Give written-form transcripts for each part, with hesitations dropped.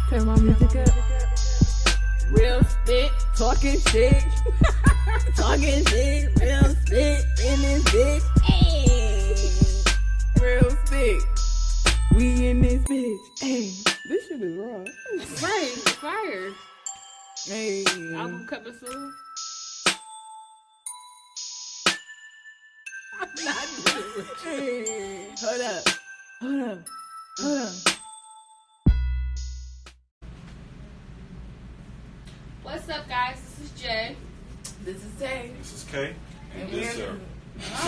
Turn my music up. Real spit, talking shit. Talking shit, real spit in this bitch. Hey. Real spit. We in this bitch. Hey. This shit is raw. Right, fire. Hey. Album coming soon. I'm not doing it with you. Hey. Hold up. Hold up. Hold up. What's up, guys? This is Jay. This is Tay. This is Kay. And this, sir.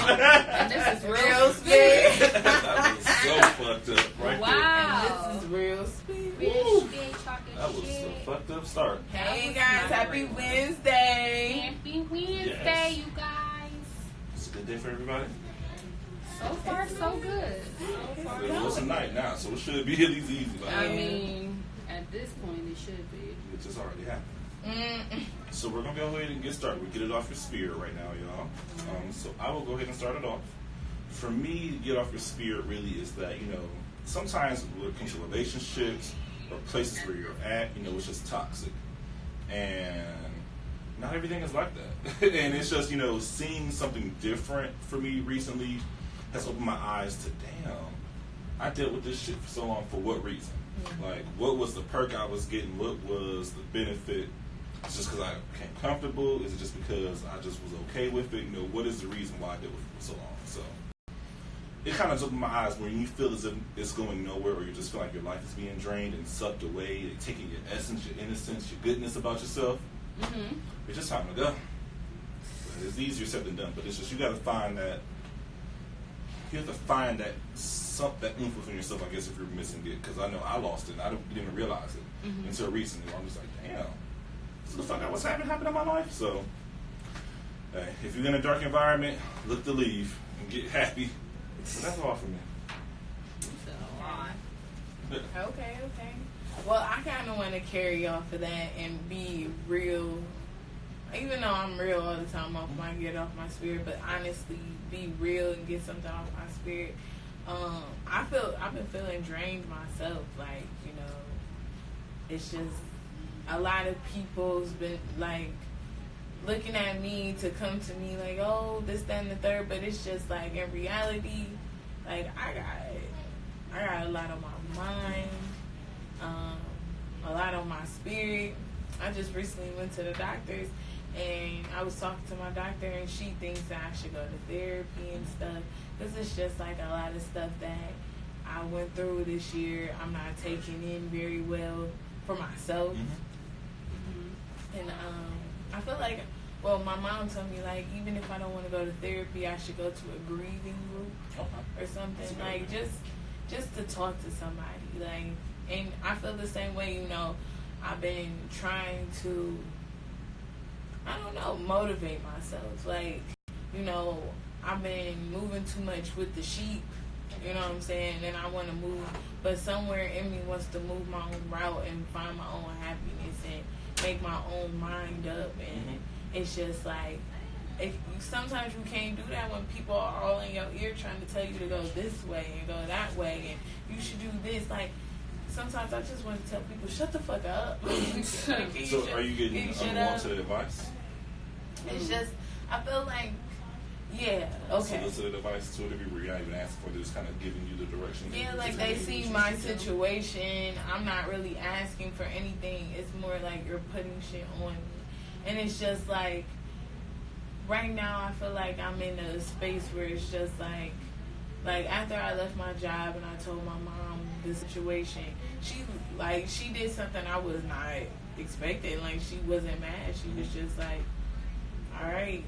And this is Real Spit. That was so fucked up right Wow. And this is Real Spit. Real Spit talking there. That was shit. a fucked up start. Hey guys, happy Wednesday. Happy Wednesday, Yes. you guys. It's a good day for everybody. So far, so good. So far, Well, it's a night now, so it should be at least easy. Like, I mean, at this point, it should be. it just already happened. So we're going to go ahead and get started. We get it off your spirit right now, y'all. So I will go ahead and start it off. For me, to get off your spirit really is that, sometimes when it comes to relationships or places where you're at, it's just toxic. And not everything is like that. And it's just, seeing something different for me recently has opened my eyes to, damn, I dealt with this shit for so long for what reason? Like, what was the perk I was getting? What was the benefit? Is it just because I became comfortable? Is it just because I just was okay with it? What is the reason why I did it for so long? So it kind of opened my eyes when you feel as if it's going nowhere, or you just feel like your life is being drained and sucked away, and taking your essence, your innocence, your goodness about yourself. It's just time to go. But it's easier said than done, but it's just you got to find that. You have to find that influence in yourself, I guess, if you're missing it. Because I know I lost it. And I didn't even realize it until recently. I'm just like, damn, this is the fuck what's happened in my life. So, hey, if you're in a dark environment, look to leave and get happy. So that's all for me. Okay. Well, I kind of want to carry off of that and be real. Even though I'm real all the time, I might get off my spirit, but honestly, be real and get something off my spirit. I've been feeling drained myself. Like, it's just a lot of people's been like looking at me to come to me like, oh, this, that, and the third. But it's just like in reality, like I got a lot on my mind, a lot on my spirit. I just recently went to the doctor's. And I was talking to my doctor, and she thinks that I should go to therapy and stuff. Because it's just like a lot of stuff that I went through this year, I'm not taking in very well for myself. And I feel like, well, my mom told me, like, even if I don't want to go to therapy, I should go to a grieving group or something. Like, just to talk to somebody. Like, and I feel the same way, I've been trying to, I don't know, motivate myself. Like, I've been moving too much with the sheep, you know what I'm saying? And I want to move, but somewhere in me wants to move my own route and find my own happiness and make my own mind up. And it's just like, sometimes you can't do that when people are all in your ear trying to tell you to go this way and go that way and you should do this. Like, sometimes I just want to tell people, shut the fuck up. So are you getting unwanted advice? It's just, I feel like, yeah, okay. Solicited advice to a degree where you're not even asking for, they're just kind of giving you the direction. Yeah, like they see my situation. I'm not really asking for anything. It's more like you're putting shit on me. And it's just like, right now I feel like I'm in a space where it's just like after I left my job and I told my mom the situation, she did something I was not expecting. Like, she wasn't mad. She was just like, all right,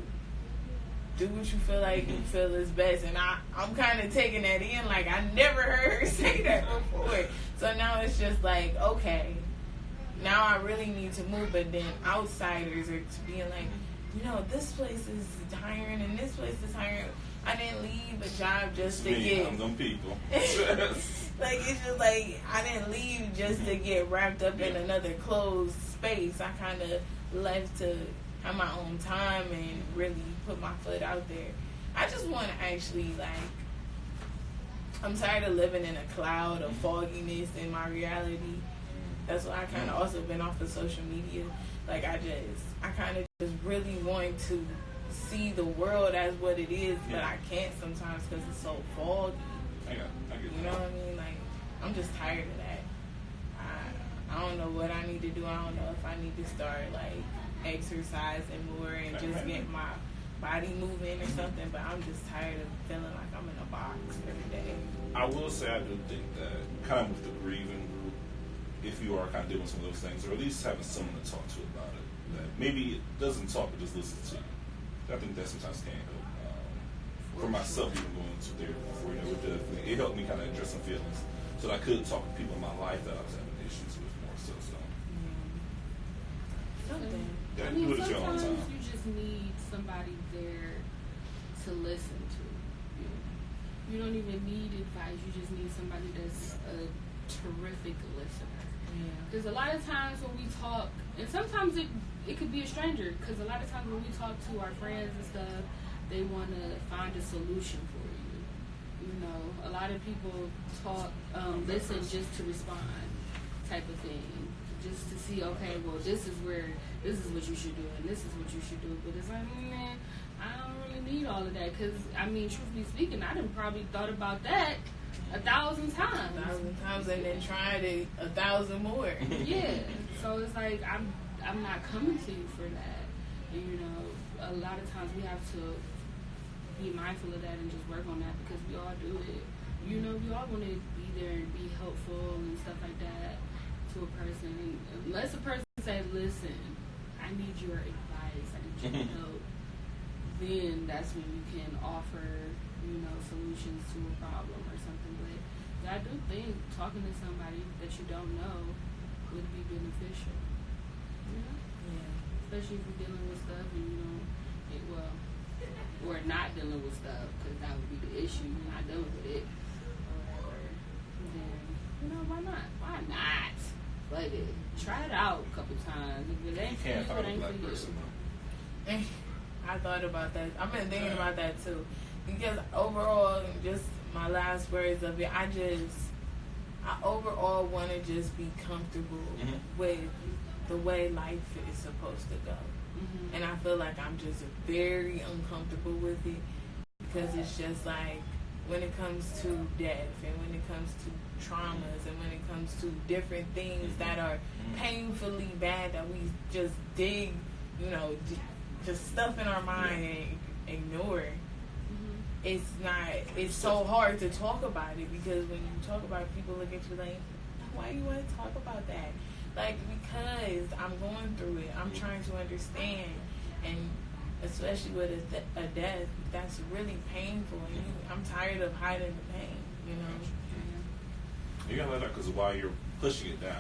do what you feel like you feel is best. And I'm kind of taking that in. Like, I never heard her say that before. So now it's just like, okay, now I really need to move. But then outsiders are being like, this place is hiring and this place is hiring. I didn't leave a job just to get. I'm them people. Like, it's just like, I didn't leave just to get wrapped up in another closed space. I kind of left to have my own time and really put my foot out there. I just want to actually, I'm tired of living in a cloud of fogginess in my reality. That's why I kind of also been off of social media. Like I kind of just really want to see the world as what it is, but I can't sometimes because it's so foggy. I get you know what I mean? Like I'm just tired of that. I don't know what I need to do. I don't know if I need to start like exercising more and just get my body moving or something, but I'm just tired of feeling like I'm in a box every day. I will say I do think that kind of with the grieving group, if you are kind of dealing with some of those things, or at least having someone to talk to about it, that maybe it doesn't talk but just listens to you. I think that sometimes can help. For myself, even going to therapy before, it helped me kind of address some feelings so that I could talk to people in my life that I was having issues with more so. Something. Yeah, I mean, do it at your own sometimes time. you just need somebody there to listen to you. You don't even need advice. You just need somebody that's a terrific listener. Because a lot of times when we talk, and sometimes it could be a stranger, because a lot of times when we talk to our friends and stuff, they want to find a solution for you. You know, a lot of people talk, listen just to respond type of thing. Just to see, okay, well, this is what you should do, and this is what you should do. But it's like, man, I don't really need all of that. Because, I mean, truthfully speaking, I done probably thought about that 1,000 times. 1,000 times, and then tried it 1,000 more. Yeah. So it's like, I'm not coming to you for that. And, you know, a lot of times we have to be mindful of that and just work on that because we all do it. You know, we all want to be there and be helpful and stuff like that to a person. And unless a person say, listen, I need your advice, I need your help, then that's when you can offer, you know, solutions to a problem or something. But I do think talking to somebody that you don't know would be beneficial. You know? Yeah. Especially if you're dealing with stuff and you know, or not dealing with stuff, because that would be the issue. You're not dealing with it or whatever. Then, you know, why not? Why not? Like it. Try it out a couple times. If it ain't for you, it ain't for you. I thought about that. I've been thinking about that too. Because overall, just my last words of it, I overall want to just be comfortable with the way life is supposed to go. And I feel like I'm just very uncomfortable with it because it's just like when it comes to death and when it comes to traumas and when it comes to different things that are painfully bad that we just dig, you know, just stuff in our mind and ignore. It's so hard to talk about it because when you talk about it, people look at you like, why do you want to talk about that? Like, because I'm going through it. I'm trying to understand. And especially with a death, that's really painful. And I'm tired of hiding the pain, you know? You gotta let that because while you're pushing it down,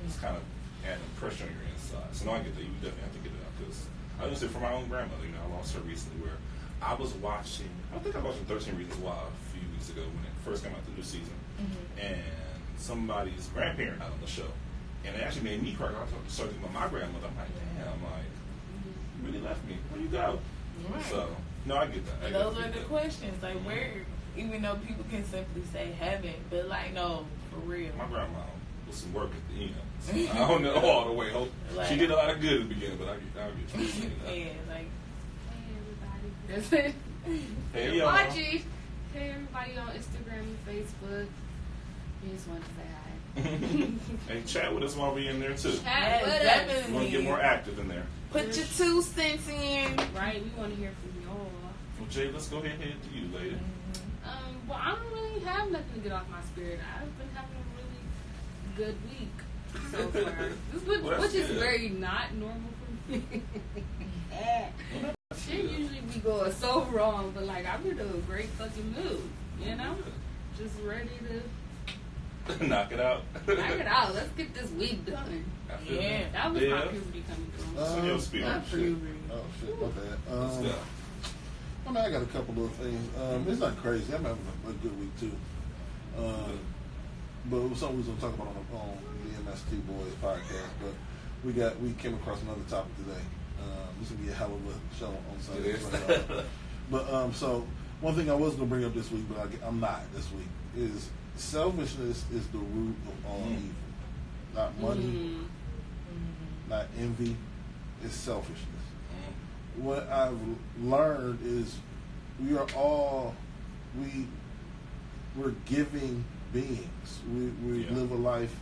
it's kind of adding pressure on your inside. So now I get that. You definitely have to get it out because I was gonna say for my own grandmother, you know, I lost her recently where I was watching, I think I was watching 13 Reasons Why a few weeks ago when it first came out the new season. And somebody's grandparent out on the show. And it actually made me cry. I started thinking about my grandmother. I'm like, damn, you really left me. Where you go? Right. So, no, I get that. Those are the questions. Like, where, even though people can simply say heaven, but like, no, for real. My grandma was some work at the end. So I don't know all the way. Like, she did a lot of good at the beginning, but I'll get you to say that. Yeah, like, hey, everybody. That's it. Hey, y'all. Watching. Hey, everybody on Instagram and Facebook. We just wanted to say hi. And chat with us while we're in there too. Chat with us. definitely. We want to get more active in there. Put your 2 cents in. Right, we want to hear from y'all. Well, Jay, let's go ahead and head to you, lady. Well, I don't really have nothing to get off my spirit. I've been having a really good week so far, which is very not normal for me. Shit, usually we go so wrong, but like I'm in a great fucking mood, you know, just ready to. Knock it out. Knock it out. Let's get this week done. Yeah. That was my puberty coming through. So your spirit. Not puberty. Oh shit, my bad. Let's go. I mean, I got a couple of things. It's not crazy. I'm having a good week too. But it was something we was gonna talk about on the MST Boys podcast. But we came across another topic today. This will be a hell of a show on Sunday. But so one thing I was gonna bring up this week, but I'm not this week, is selfishness is the root of all evil. not money, not envy. It's selfishness. What I've learned is we're giving beings. We live a life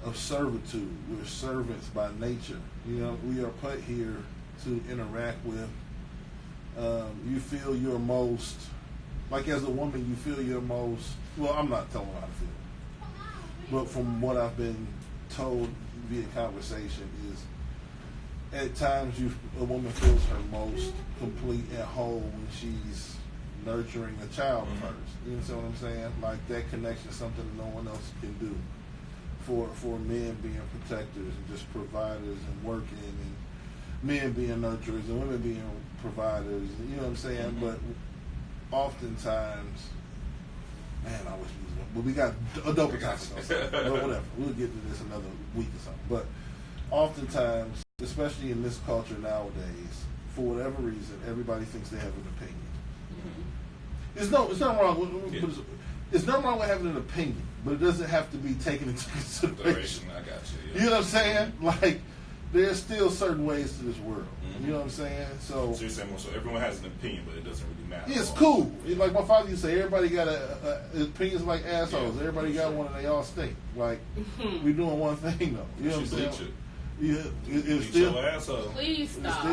of servitude. We're servants by nature. We are put here to interact with. You feel your most, like as a woman, you feel your most, well, I'm not telling her how to feel, but from what I've been told via conversation is, at times a woman feels her most complete and whole when she's nurturing a child first. You know what I'm saying? Like that connection is something that no one else can do. For men being protectors and just providers and working, and men being nurturers and women being providers. You know what I'm saying? But oftentimes, man, I wish we was, but we got a dope topic on something. But whatever, we'll get to this another week or something. But oftentimes, especially in this culture nowadays, for whatever reason, everybody thinks they have an opinion. It's nothing wrong. It's nothing wrong with having an opinion, but it doesn't have to be taken into consideration. I got you. You know what I'm saying? Like, there's still certain ways to this world. You know what I'm saying? So you're saying, so everyone has an opinion, but it doesn't really matter. Yeah, it's cool. Like my father used to say, everybody got opinions like assholes. Yeah, everybody got one and they all stink. Like, we doing one thing though. You know what I'm saying? Yeah, it's still your asshole. Please stop.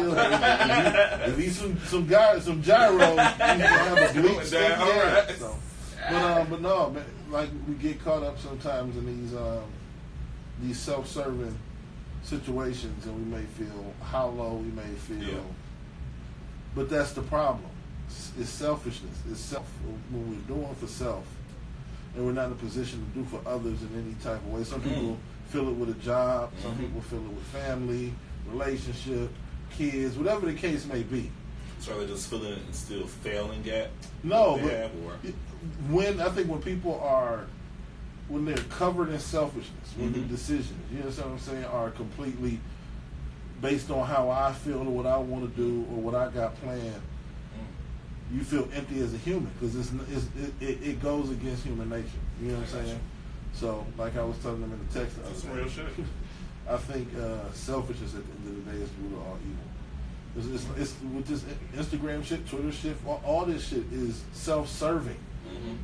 If he's some guys, some gyros, he's gonna have a bleach stick. Yeah. So, but no, man, like we get caught up sometimes in these self-serving situations, and we may feel hollow, we may feel, but that's the problem. It's selfishness. It's self. When we're doing for self, and we're not in a position to do for others in any type of way. Some people feel it with a job. Some people feel it with family, relationship, kids, whatever the case may be. So are they just feeling it and still failing at? No, but when people are, when they're covered in selfishness, when the decisions, you know what I'm saying, are completely based on how I feel or what I want to do or what I got planned, you feel empty as a human because it goes against human nature. You know what I'm saying? So, like I was telling them in the text, that's some real shit. I think selfishness at the end of the day is the root of all evil. It's with this Instagram shit, Twitter shit, all this shit is self-serving.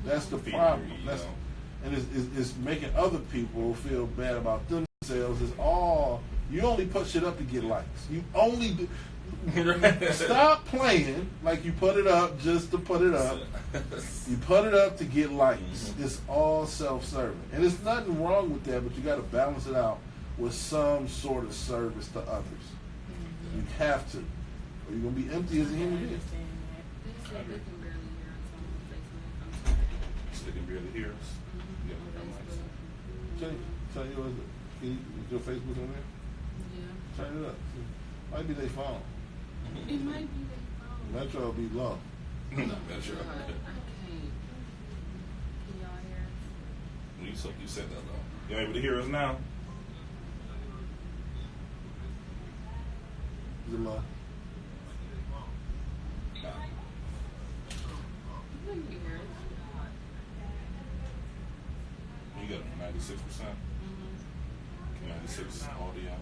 That's the problem. And it's making other people feel bad about themselves. It's all, you only put shit up to get likes. You only do. Stop playing like you put it up just to put it up. You put it up to get likes. It's all self-serving. And there's nothing wrong with that, but you got to balance it out with some sort of service to others. You have to. Or you're going to be empty as a human being. So they can barely hear us. Turn your Facebook on there? Yeah. Turn it up. Might be their phone. It might be their phone. Metro will be low. Metro. I can't. Can y'all hear us? You said that though. Y'all able to hear us now? Is it low? Nah. You can hear us. You got it 96%. 96 audio.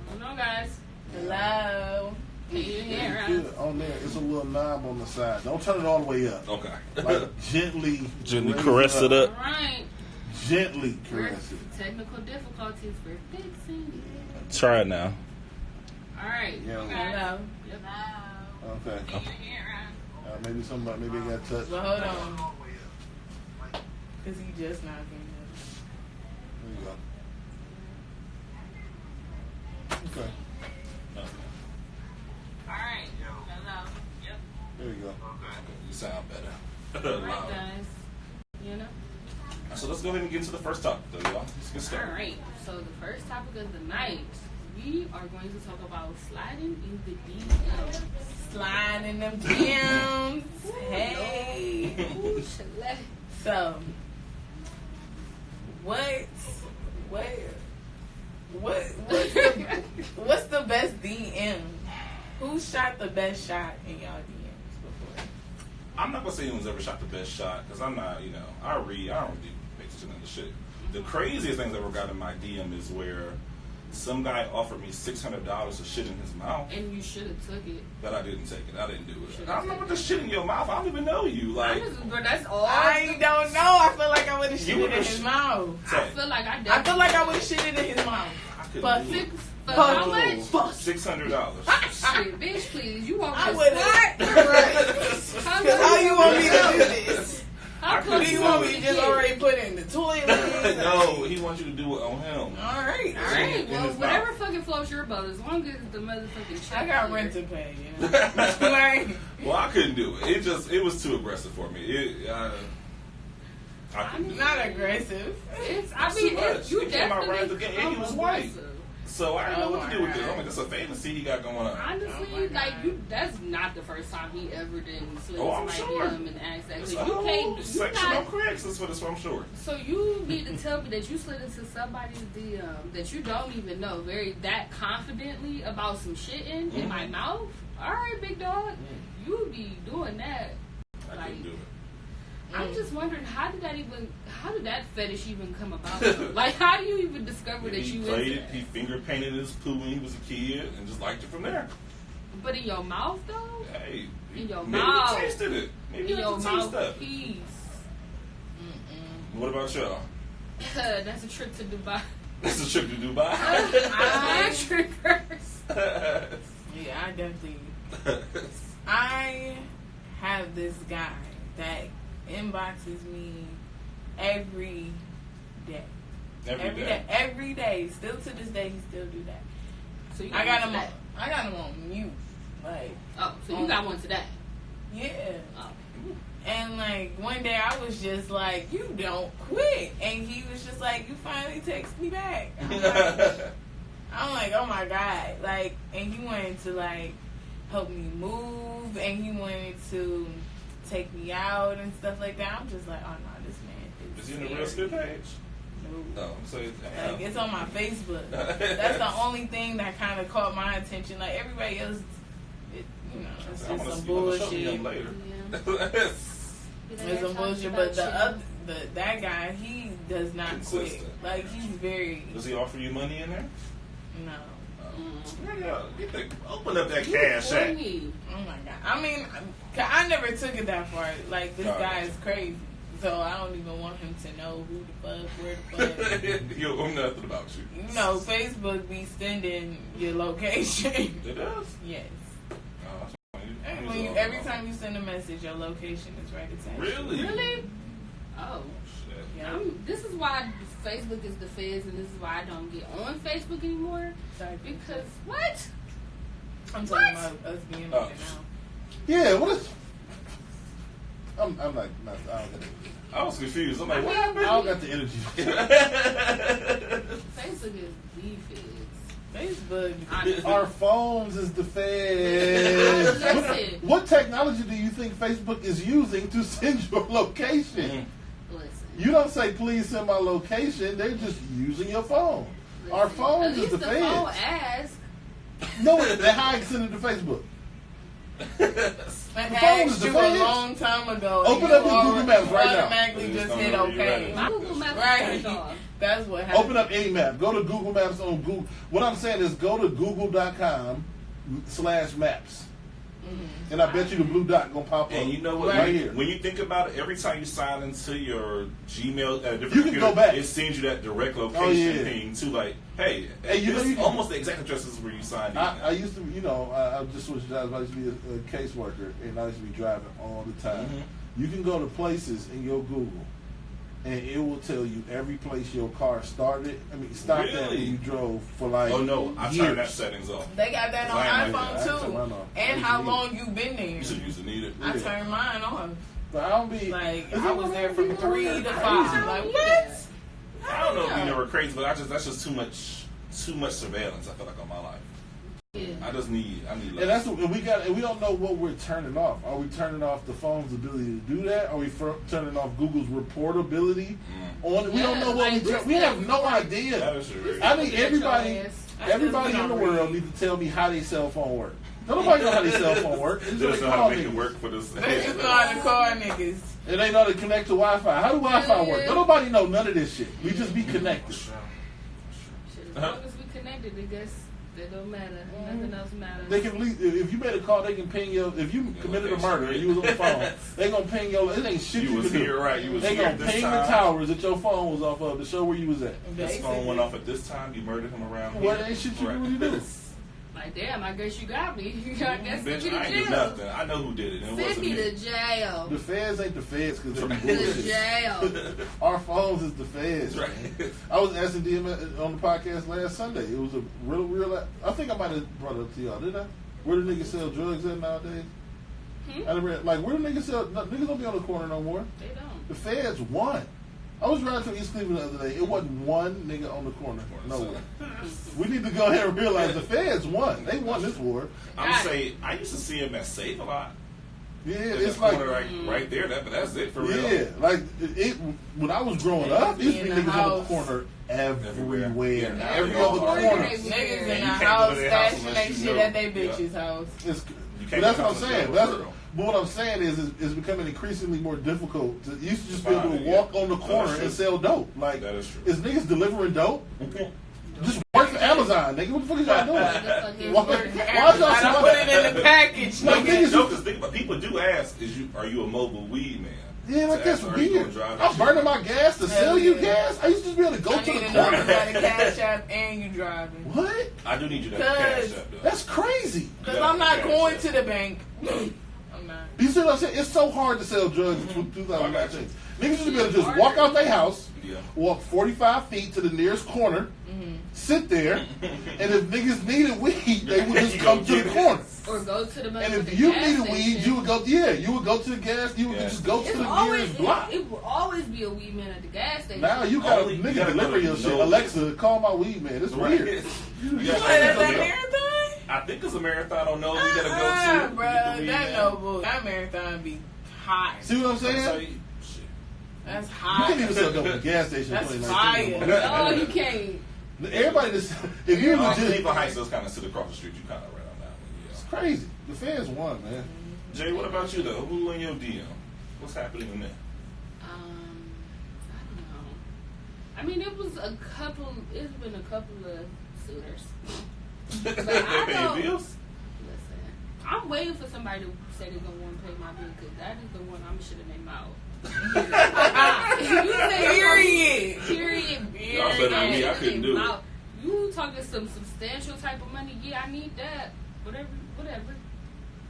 I don't know, guys. Hello. Can you hear us? Good. On there, it's a little knob on the side. Don't turn it all the way up. Okay. Like gently caress it up. All right. Gently caress it. Technical difficulties. We're fixing it. Try it now. All right. Yeah. Hello. Yep. Okay. Can you hear us? Maybe I got touched. But hold on. Because he just not getting it. There you go. Okay. All right. Hello. Yep. There you go. You sound better. All right, guys. You know? So let's go ahead and get to the first topic, though, y'all. Let's get started. All right. So the first topic of the night, we are going to talk about sliding in the DMs. Sliding in them DMs. Hey. Ooh, Chalet. So, what's the best DM? Who shot the best shot in y'all DMs before? I'm not gonna say anyone's ever shot the best shot because I'm not, I don't really pay oxygen in the shit. The craziest things I've ever got in my DM is where some guy offered me $600 to shit in his mouth. And you should have took it. But I didn't take it. I didn't do it. I don't know what the shit in your mouth. I don't even know you. Like, But that's all. I don't know. I feel like I would have shit it in his mouth. I feel like I would have shit it in his mouth. But how much? $600. Shit, bitch, please. You want me I to would squirt? Because how you want me to do this? How do you want me to just already put it in the toilet? No, he wants you to do it on him. All right. Well, whatever fucking floats your boat, as long as the motherfucking check. I got rent to pay. You know? Well, I couldn't do it. It was too aggressive for me. Not aggressive. You came out right at the game, and he was white. Aggressive. So I didn't know what to do with it. I'm like, that's a fantasy he got going on. Honestly, that's not the first time he ever did slid I'm my sure. DM and asked that. It's You a whole can't. section on Craigslist for this, I'm sure. So you need to tell me that you slid into somebody's DM that you don't even know that confidently about some shit in my mouth. All right, big dog, you be doing that. I couldn't do it. I'm just wondering how did that fetish even come about? Like, how do you even discover that you played into it? He finger painted his poo when he was a kid and just liked it from there. But in your mouth though? Hey, in your maybe mouth. He tasted it. Maybe in your mouth, that. peace. What about y'all? That's a trip to Dubai. That's a trip to Dubai. Yeah, I definitely. I have this guy that inboxes me every day. Every day. Still to this day, he still do that. So you I got him on mute. Like, so you got one today? Yeah. Oh. And like one day I was just like, you don't quit, and he was just like, you finally text me back. I'm like, oh my god, like, and he wanted to like help me move, and he wanted to take me out and stuff like that. I'm just like, oh no, this man is he in the real spit page? No. So like, it's on my Facebook. That's the only thing that kind of caught my attention. Like everybody else, it's just some bullshit. Yeah. It's some bullshit, but that guy, he does not quit. Like he's very. Does he offer you money in there? No. Open up that cash app. Oh my god! I mean, I never took it that far. Like this guy is crazy, so I don't even want him to know who the fuck, where the fuck. You know nothing about you. You know, Facebook be sending your location. It does. Yes. Every time you send a message, your location is right attached. Really? Oh. Shit. Yeah. This is why Facebook is the feds, and this is why I don't get on Facebook anymore. Sorry, because what? I'm talking about us being on it now. Yeah, what is? I'm like, I don't got the, I was confused. I'm like, what I happened? don't got the energy. Facebook is the feds. Facebook. Our phones is the feds. Listen. What technology do you think Facebook is using to send your location? Listen. You don't say, please send my location. They're just using your phone. Listen. Our phones is the phone feds. asks. No, they how I send it to Facebook. I asked you a long time ago. Open up your Google Maps right now. Automatically just hit OK. My Google Maps right. is off. That's what happened. Open up any map. Go to Google Maps on Google. What I'm saying is go to google.com/maps. Mm-hmm. And I bet you the blue dot gonna pop up. And you know what? Right here. When you think about it, every time you sign into your Gmail, different you can computer, go back. It sends you that direct location thing to like, hey, you know, you almost the exact address is where you signed in. I used to, I just switched jobs. I used to be a caseworker, and I used to be driving all the time. Mm-hmm. You can go to places in your Google, and it will tell you every place your car stopped at when you drove for like Oh no, I years. turned that settings off. They got that on iPhone too. And how need long you been there. You should use it, need it. I turned mine on. But I don't be like I was there from 3 to 5. Like what? I don't know if you know we're crazy, but that's just too much surveillance. I feel like on my life. Yeah. I need. And that's what we got. And we don't know what we're turning off. Are we turning off the phone's ability to do that? Are we turning off Google's reportability? On we don't know what we have no idea. That is true. I mean, everybody in the world needs to tell me how their cell phone works. Don't nobody know how their cell phone work. They They just know how to make it work for this. They just know how to call niggas. And they know how to connect to Wi-Fi. How do Wi-Fi work? Don't nobody know none of this shit. We just be connected. Shit, as long as we connected, I guess it don't matter. Nothing else matters. They can if you made a call, they can ping your. If you committed a murder and you was on the phone, they gonna ping your. It ain't shit you was can here, do. right? You was they here gonna this ping time. the towers that your phone was off of to show where you was at. This phone went off at this time. You murdered him around What here. ain't shit you Right. really do? Like, damn, I guess you got me. I guess send Bitch, me to I ain't do jail. nothing. I know who did it. It Send wasn't me me. to jail. The feds ain't the feds because they be To bullshit. jail. Our phones is the feds. That's Man. right. I was asking DM on the podcast last Sunday. It was a real. I think I might have brought it up to y'all, did I? Where do niggas sell drugs at nowadays? I done read, like, where do niggas sell? No, niggas don't be on the corner no more. They don't. The feds won. I was riding through East Cleveland the other day. It wasn't one nigga on the corner. Nowhere. We need to go ahead and realize the feds won. They won this war. I'm saying I used to see him at Safe a lot. Yeah, In it's the like corner right there. That's it for real. yeah, like it. When I was growing up, there used to be In the niggas on the house. corner everywhere. Yeah, now Every they all other are. corner. Niggas in the You can't house go to their house stashing unless they you shit know. at they Yeah. bitch's house. It's, You but can't that's go what I'm to the saying. jail That's, for real. but what I'm saying is it's becoming increasingly more difficult. To, you used to just be able to Find it, yeah. walk on the corner That's and true. sell dope. Like, That is true. is niggas delivering dope? Just work for Amazon, nigga. What the fuck is y'all doing? Why y'all I so put it in the package. Like, nigga. niggas- No, because think about people do ask, are you a mobile weed man? Yeah, like To that's ask, are you gonna weird. drive I'm that burning shit? my gas to Hell sell you yeah. gas. I used to just be able to go I to need the to know you corner. got a cash app and you driving. What? I do need you to have cash Cause- up though. That's crazy. Because I'm not going to the bank. I'm not. You see what I'm saying? It's so hard to sell drugs in I got 2019. you. Niggas used to be able to just walk out their house, Yeah. walk 45 feet to the nearest corner, sit there, and if niggas needed weed, they would just You come go to the get it. corner. Or go to the And motherfucking if you gas needed weed, station. you would go to the gas, you would Yeah. just go to It's the always, nearest block. it will always be a weed man at the gas station. Now you got a Only- you nigga gotta go deliver to your shit. no- Alexa, call my weed man. It's Right. weird. You What, gotta is go that to- marathon? I think it's a marathon. On no, we gotta go to. Bro, get the weed, that man. no bull. That marathon be hot. See what I'm That's how saying? you- shit. That's You hot. can't even sell dope at the gas station. That's in fire. 2019. No, you can't. Everybody just if you legit, Cleveland Heights does kind of sit across the street. You kind of right on that one. it's Yeah. crazy. The fans won, man. Jay, what about you though? Who in your DM? What's happening in there? I don't know. I mean, it's been a couple of suitors. They I pay know- bills? Listen, I'm waiting for somebody to say they're gonna want to pay my bill because that is the one I'm shitting their mouth. You say Period. Y'all better than me. I couldn't do it. You talking some substantial type of money? Yeah, I need that. Whatever.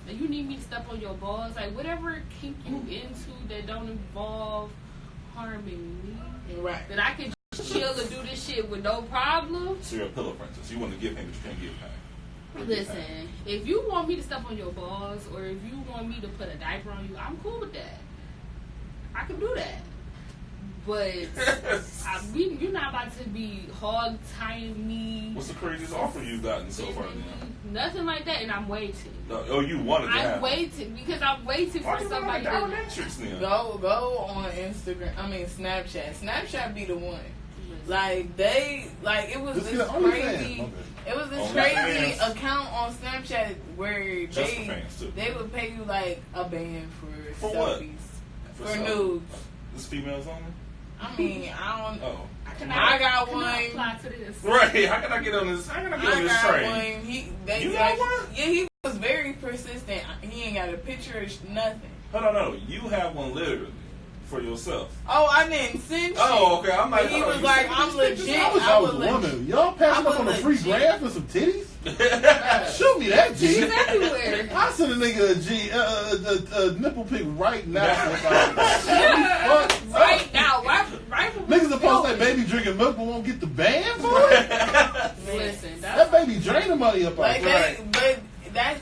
And you need me to step on your balls, like whatever kink you into that don't involve harming me. Right. That I can chill and do this shit with no problem. So you're a pillow princess. You want to give pain, but you can't give pain. Listen, if you want me to step on your balls or if you want me to put a diaper on you, I'm cool with that. I can do that. But you're not about to be hog tying me. What's the craziest offer you've gotten so far? Nothing like that, and I'm waiting. Oh, you wanted to have. I'm waiting because I'm waiting Why for you somebody not down to. Matrix then? Go on Instagram. I mean Snapchat. Snapchat be the one. Like it was Just this get an OnlyFans. crazy. Okay. It was this OnlyFans. crazy account on Snapchat where Just for fans, too. they would pay you like a band for what? selfies, for self- nudes. This females only? I mean, I don't. Oh. I got Can I one. apply to this? Right. How can I get on this? How can I get on I this got train? one. You got one? Yeah, he was very persistent. He ain't got a picture of nothing. Hold on, no. You have one literally for yourself. Oh, I didn't send shit. Oh, okay. I'm like, But he oh, was you like, sent I'm these pictures? legit. I wish I was a woman. Y'all passing up on a free grab for some titties? Show me that G. She's everywhere. I send a nigga a G, a nipple pic right now. Fuck. Right now, right. Niggas are supposed to say baby drinking milk but won't get the band for it? Listen, That baby drain the money up out Like there. but that's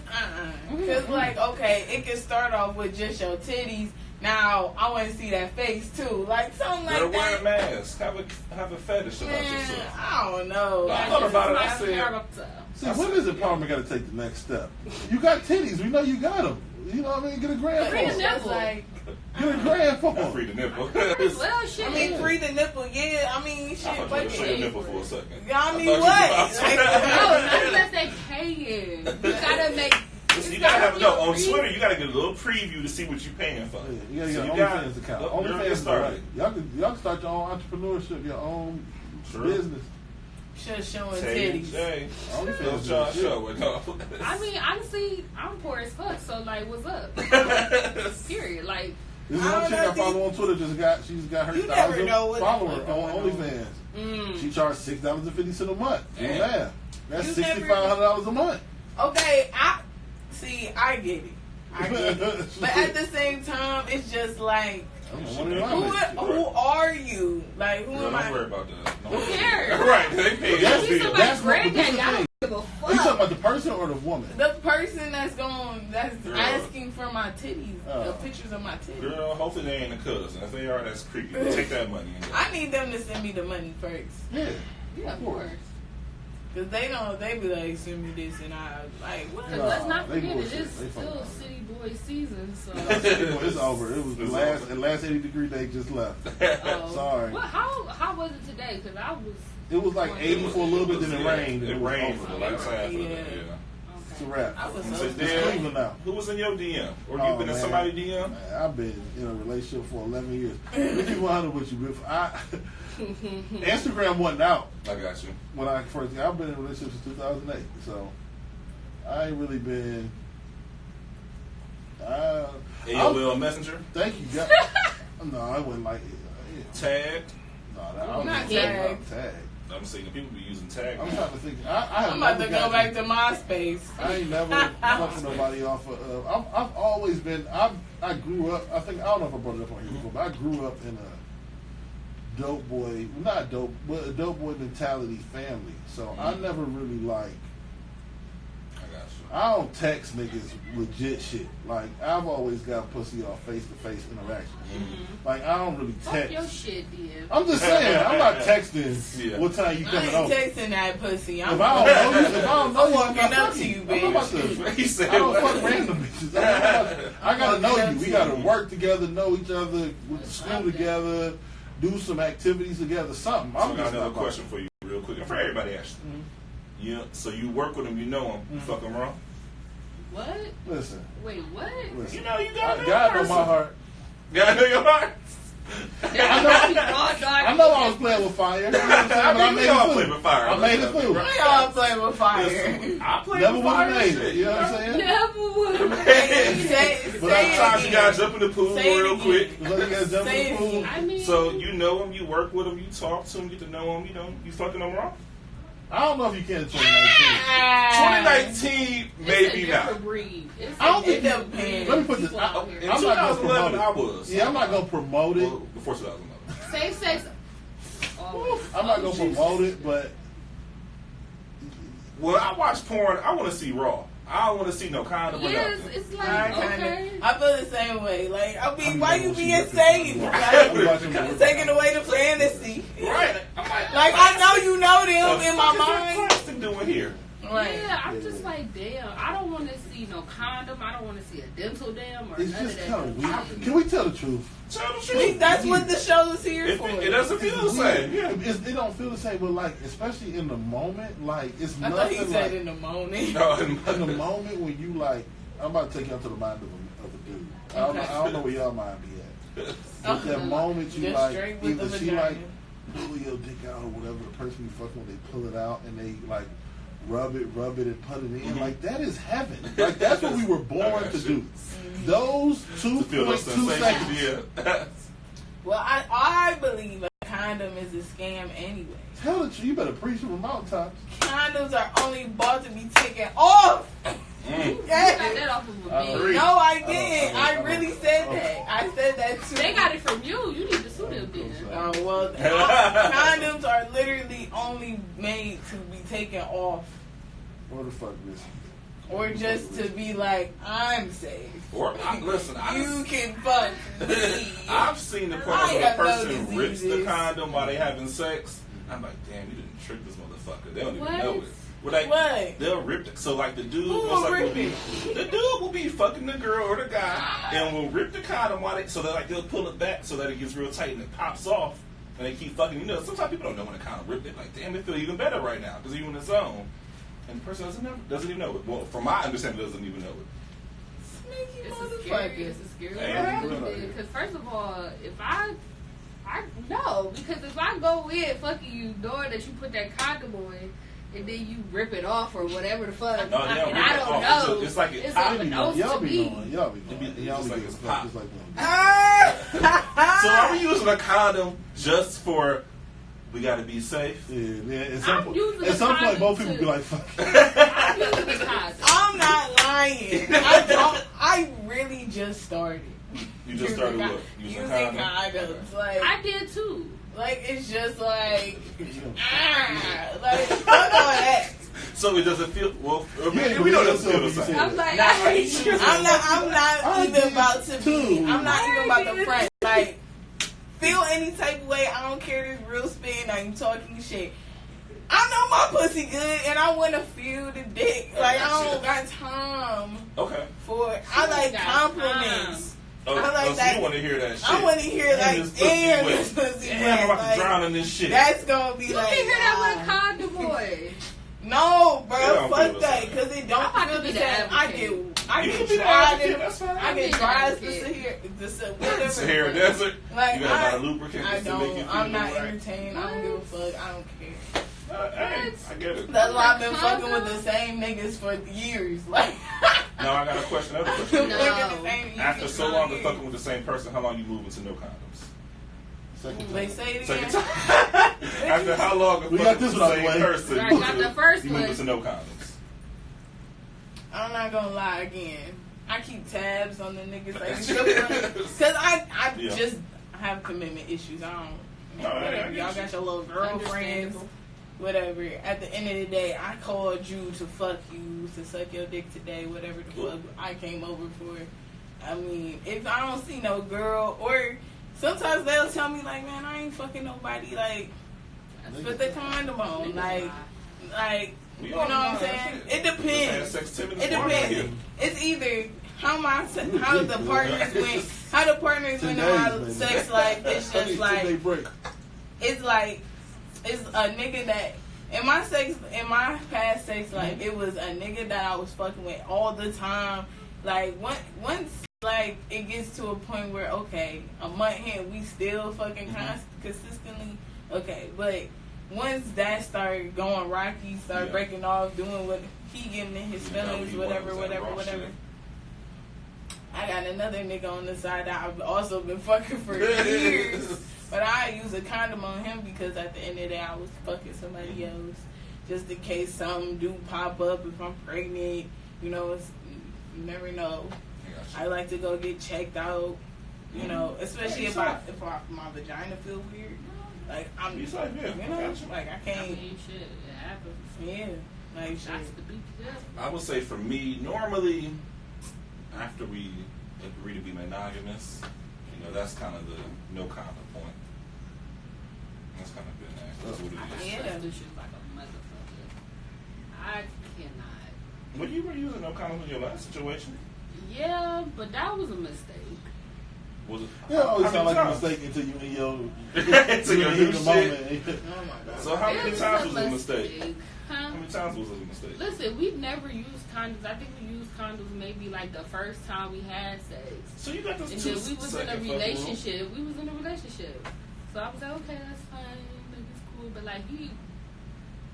Cause like okay, it can start off with just your titties. Now I want to see that face too, like something like Better wear a that. mask. Have a fetish about Man, yourself. I don't know. I thought about it. I That's said, character. See, when is the problem got to take the next step? You got titties. We know you got them. You know what I mean? Get a grand Free for the 'em. nipple. It's like Get a grand for 'em. free the nipple. Well, shit. I mean, free the nipple. Yeah, I mean, shit. I thought Fuck you were show your it. nipple for a second. I mean, thought you what? was about to- Like, No, not unless they paying. You gotta make listen, you gotta have on Twitter. You gotta get a little preview to see what you're paying for. Yeah, you gotta get an OnlyFans account. OnlyFans get started. Y'all can start your own entrepreneurship, your own business. Just showing titties. Hey, OnlyFans show it. I mean, honestly, I'm poor as fuck. So like, what's up? Period. Like. This is one chick I follow on Twitter. She's got her 1,000 followers on OnlyFans. She charged $6.50 a month. Yeah, that's $6,500 a month. Okay, I get it. But at the same time, it's just like, who are you? Like, who am I? Don't worry about that. Who cares? Right, they pay. That's what I don't give a fuck. You talking about the person or the woman? The person that's asking for my titties, the pictures of my titties. Girl, hopefully they ain't a cousin. If they are, that's creepy. Take that money. I need them to send me the money first. Yeah, of course. Cause they be like, send me this, and I like, what? Let's not forget it is still City Boy season, so it's over. It was the last 80-degree day just left. Sorry. Well, how was it today? Cause it was like 80 for a little bit, then it rained. It rained for the last half of it. Yeah. It's a wrap. I was so Cleveland now. Who was in your DM? Or you been in somebody's DM? Man, I've been in a relationship for 11 years. Let me be 100 with you. Instagram wasn't out. I got you. When I first got, I've been in a relationship since 2008, so I ain't really been. AOL Messenger. Thank you. No, I wouldn't like it. Tag. No, I'm not tag. I'm saying people be using tag. I'm trying to think. I'm about to go back to MySpace. I ain't never fucking nobody off of. I've always been. I grew up. I don't know if I brought it up on here before, but I grew up in a dope boy, not dope, but a dope boy mentality family. So I never really like. I don't text niggas legit shit. Like, I've always got pussy off face-to-face interaction. Like, I don't really text. Fuck your shit, dude. I'm just saying, I'm not texting what time you coming over. I ain't texting that pussy. If I don't know you, I'm walking up to you, bitch. I don't fuck random bitches. I gotta know you. We gotta work together, know each other, swim together, do some activities together, something. I got another question for you real quick, and for everybody, actually. Yeah, so you work with them, you know them, you fuck them wrong? What? Listen. Wait, what? Listen. You know you got to God know my heart. God know your heart. I know I was playing with fire. You know what I'm saying? I mean, we all play with fire. I made it through. We all play with fire. I play Never with would fire. have made it. You know what I'm saying? Never would have made it. But sometimes you gotta jump in the pool real quick. I mean, so you know them, you work with them, you talk to them, get to know them. You know, you fucking them wrong. I don't know if you can in 2019. 2019, maybe not. Breed. I don't think that. Let me put this. In 2011, I was. Yeah, I'm not gonna promote it. Well, before 2011. Safe sex. I'm not gonna promote it, but. Well, I watch porn. I want to see raw. I don't want to see no condom. Yes, it's like okay. I feel the same way. Like, I mean, why you being safe? Like, taking away the fantasy. Right. Like, I know you know them in my mind. What's plastic doing here? Right. Yeah, I'm just like, damn. I don't want to see no condom. I don't want to see a dental dam or it's none just of kind of that. weird. Can we tell the truth? Tell the truth. That's what the show is here for. It doesn't feel the same. Yeah. It don't feel the same, but like, especially in the moment, like it's I nothing. thought he said like, in the moment. No, in the moment when you like, I'm about to take you out to the mind of a dude. I don't know where y'all mind be at. But that moment you just like, straight with either the she vagina. like pull your dick out or whatever, the person you fucking with, they pull it out and they like rub it and put it in. Mm-hmm. Like that is heaven. Like that's what we were born to do. Those 2.2 seconds. Yeah. Well, I believe a condom is a scam anyway. Tell the truth. You better preach from the mountaintops. Condoms are only bought to be taken off. You got that off of me. No, I didn't. I really said that. I said that too. They got it from you. You need to sue them then. Oh, well, condoms are literally only made to be taken off. What the fuck, Miss? Or just to be like, I'm safe. Or listen, you can fuck me. I've seen the part where a person rips the condom while they having sex. I'm like, damn, you didn't trick this motherfucker. They don't even know it. Like, what? They'll rip it. So like the dude will be fucking the girl or the guy and will rip the condom while they'll pull it back so that it gets real tight and it pops off and they keep fucking. You know, sometimes people don't know when a condom ripped. They're like, damn, it feel even better right now because you're in the zone. and the person doesn't even know it. Well, from my understanding, doesn't even know it. It's a scary because first of all, if I know, because if I go in fucking you knowing that you put that condom on and then you rip it off or whatever the fuck, and I don't know, it's like it's unbeknownst to me. Y'all be like it's pop. like So are we using a condom just for we got to be safe? Yeah. At condom some point, both people too. be like, "Fuck." I'm using the condom. I'm not lying. I really just started. You just started what? Using condoms. Like, I did too. Like, it's just like, like, fuck all that. So it doesn't feel well. We know it doesn't feel the same. I'm like, I'm not even about to front. Like, feel any type of way. I don't care this real spin. I'm talking shit. I know my pussy good, and I want to feel the dick. Like, I don't got time. Okay. I like compliments. Oh, I like so that. you want to hear that shit? I want to hear like, damn, this pussy wet. Damn, I'm about like, to drown in this shit. That's gonna be you like, can hear that with condom boy. no, bro, don't fuck feel that, the because it don't I'm feel about to the be the same. I advocate. get be the dry. advocate, that's fine. I I'll be get the dry as advocate. the whatever. Sahara Desert. Like, You got a lot of lubricant I just to make you don't. feel I'm not right. entertained. I don't give a fuck. I don't care. Hey, I get it. That's why I've been fucking with the same niggas for years. Like, Now I got a question. Another I've question. been fucking the same niggas After so for long of years. fucking with the same person, how long you moving to no condoms? Wait, say it Second again. time. After how long of We fucking got this with one the out the same way. person, Right, got the first you moving one. to no condoms? I'm not gonna lie again. I keep tabs on the niggas like because I Yeah. just have commitment issues. I don't. No, I Whatever. get Y'all you. got your little girlfriends. Understandable. Whatever. At the end of the day, I called you to fuck you, to suck your dick today, whatever the fuck I came over for. I mean, if I don't see no girl, or sometimes they'll tell me like, man, I ain't fucking nobody. Like, put the condom on. Like, you know what I'm saying? It depends. It depends. It's either how the partners went, how the partners went in my sex life. It's just like, it's like, it's a nigga that in my past sex life, it was a nigga that I was fucking with all the time. Like once like it gets to a point where okay, a month in we still fucking consistently okay, but once that started going rocky, started breaking off, doing what he getting in his feelings, whatever. I got another nigga on the side that I've also been fucking for years. But I use a condom on him because at the end of the day, I was fucking somebody else. Just in case something do pop up if I'm pregnant. You know, you never know. I like to go get checked out. You know, especially if my vagina feel weird. Like, I'm, you know, like I can't. I mean, shit, it happens. Yeah. Like, shit. That's the beat. I would say for me, normally, after we agree to be monogamous, you know, that's kind of the no condom point. That's kind of been that. That's what it is. Yeah. This shit like a motherfucker. I cannot. Well, you were using no condom in your last situation. Yeah, but that was a mistake. Was it? Yeah, it always sound like a times? mistake until you in your Until your new shit. moment. Oh my God. So how It many was times was it a mistake? Huh? How many times was it a mistake? Listen, we've never used condoms. I think we used condoms maybe like the first time we had sex. So you got this And two then we was in a second fucking rule. relationship. We was in a relationship. So I was like, okay, that's fine. Like, it's cool. But like, he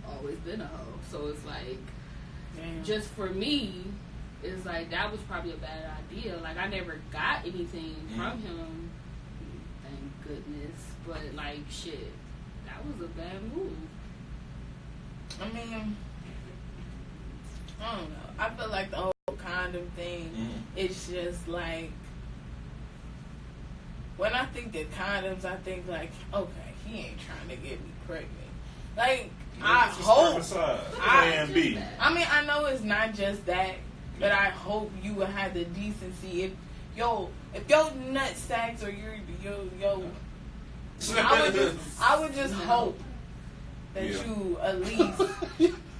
always been a hoe. So it's like, Damn. just for me, it's like, that was probably a bad idea. Like, I never got anything from him. Thank goodness. But like, shit, that was a bad move. I mean, I don't know. I feel like the whole condom thing, it's just like, when I think of condoms, I think like, okay, he ain't trying to get me pregnant. Like, I hope. Plan B. I mean, I know it's not just that, but I hope you will have the decency. If your nut sacks or your I would just hope that you at least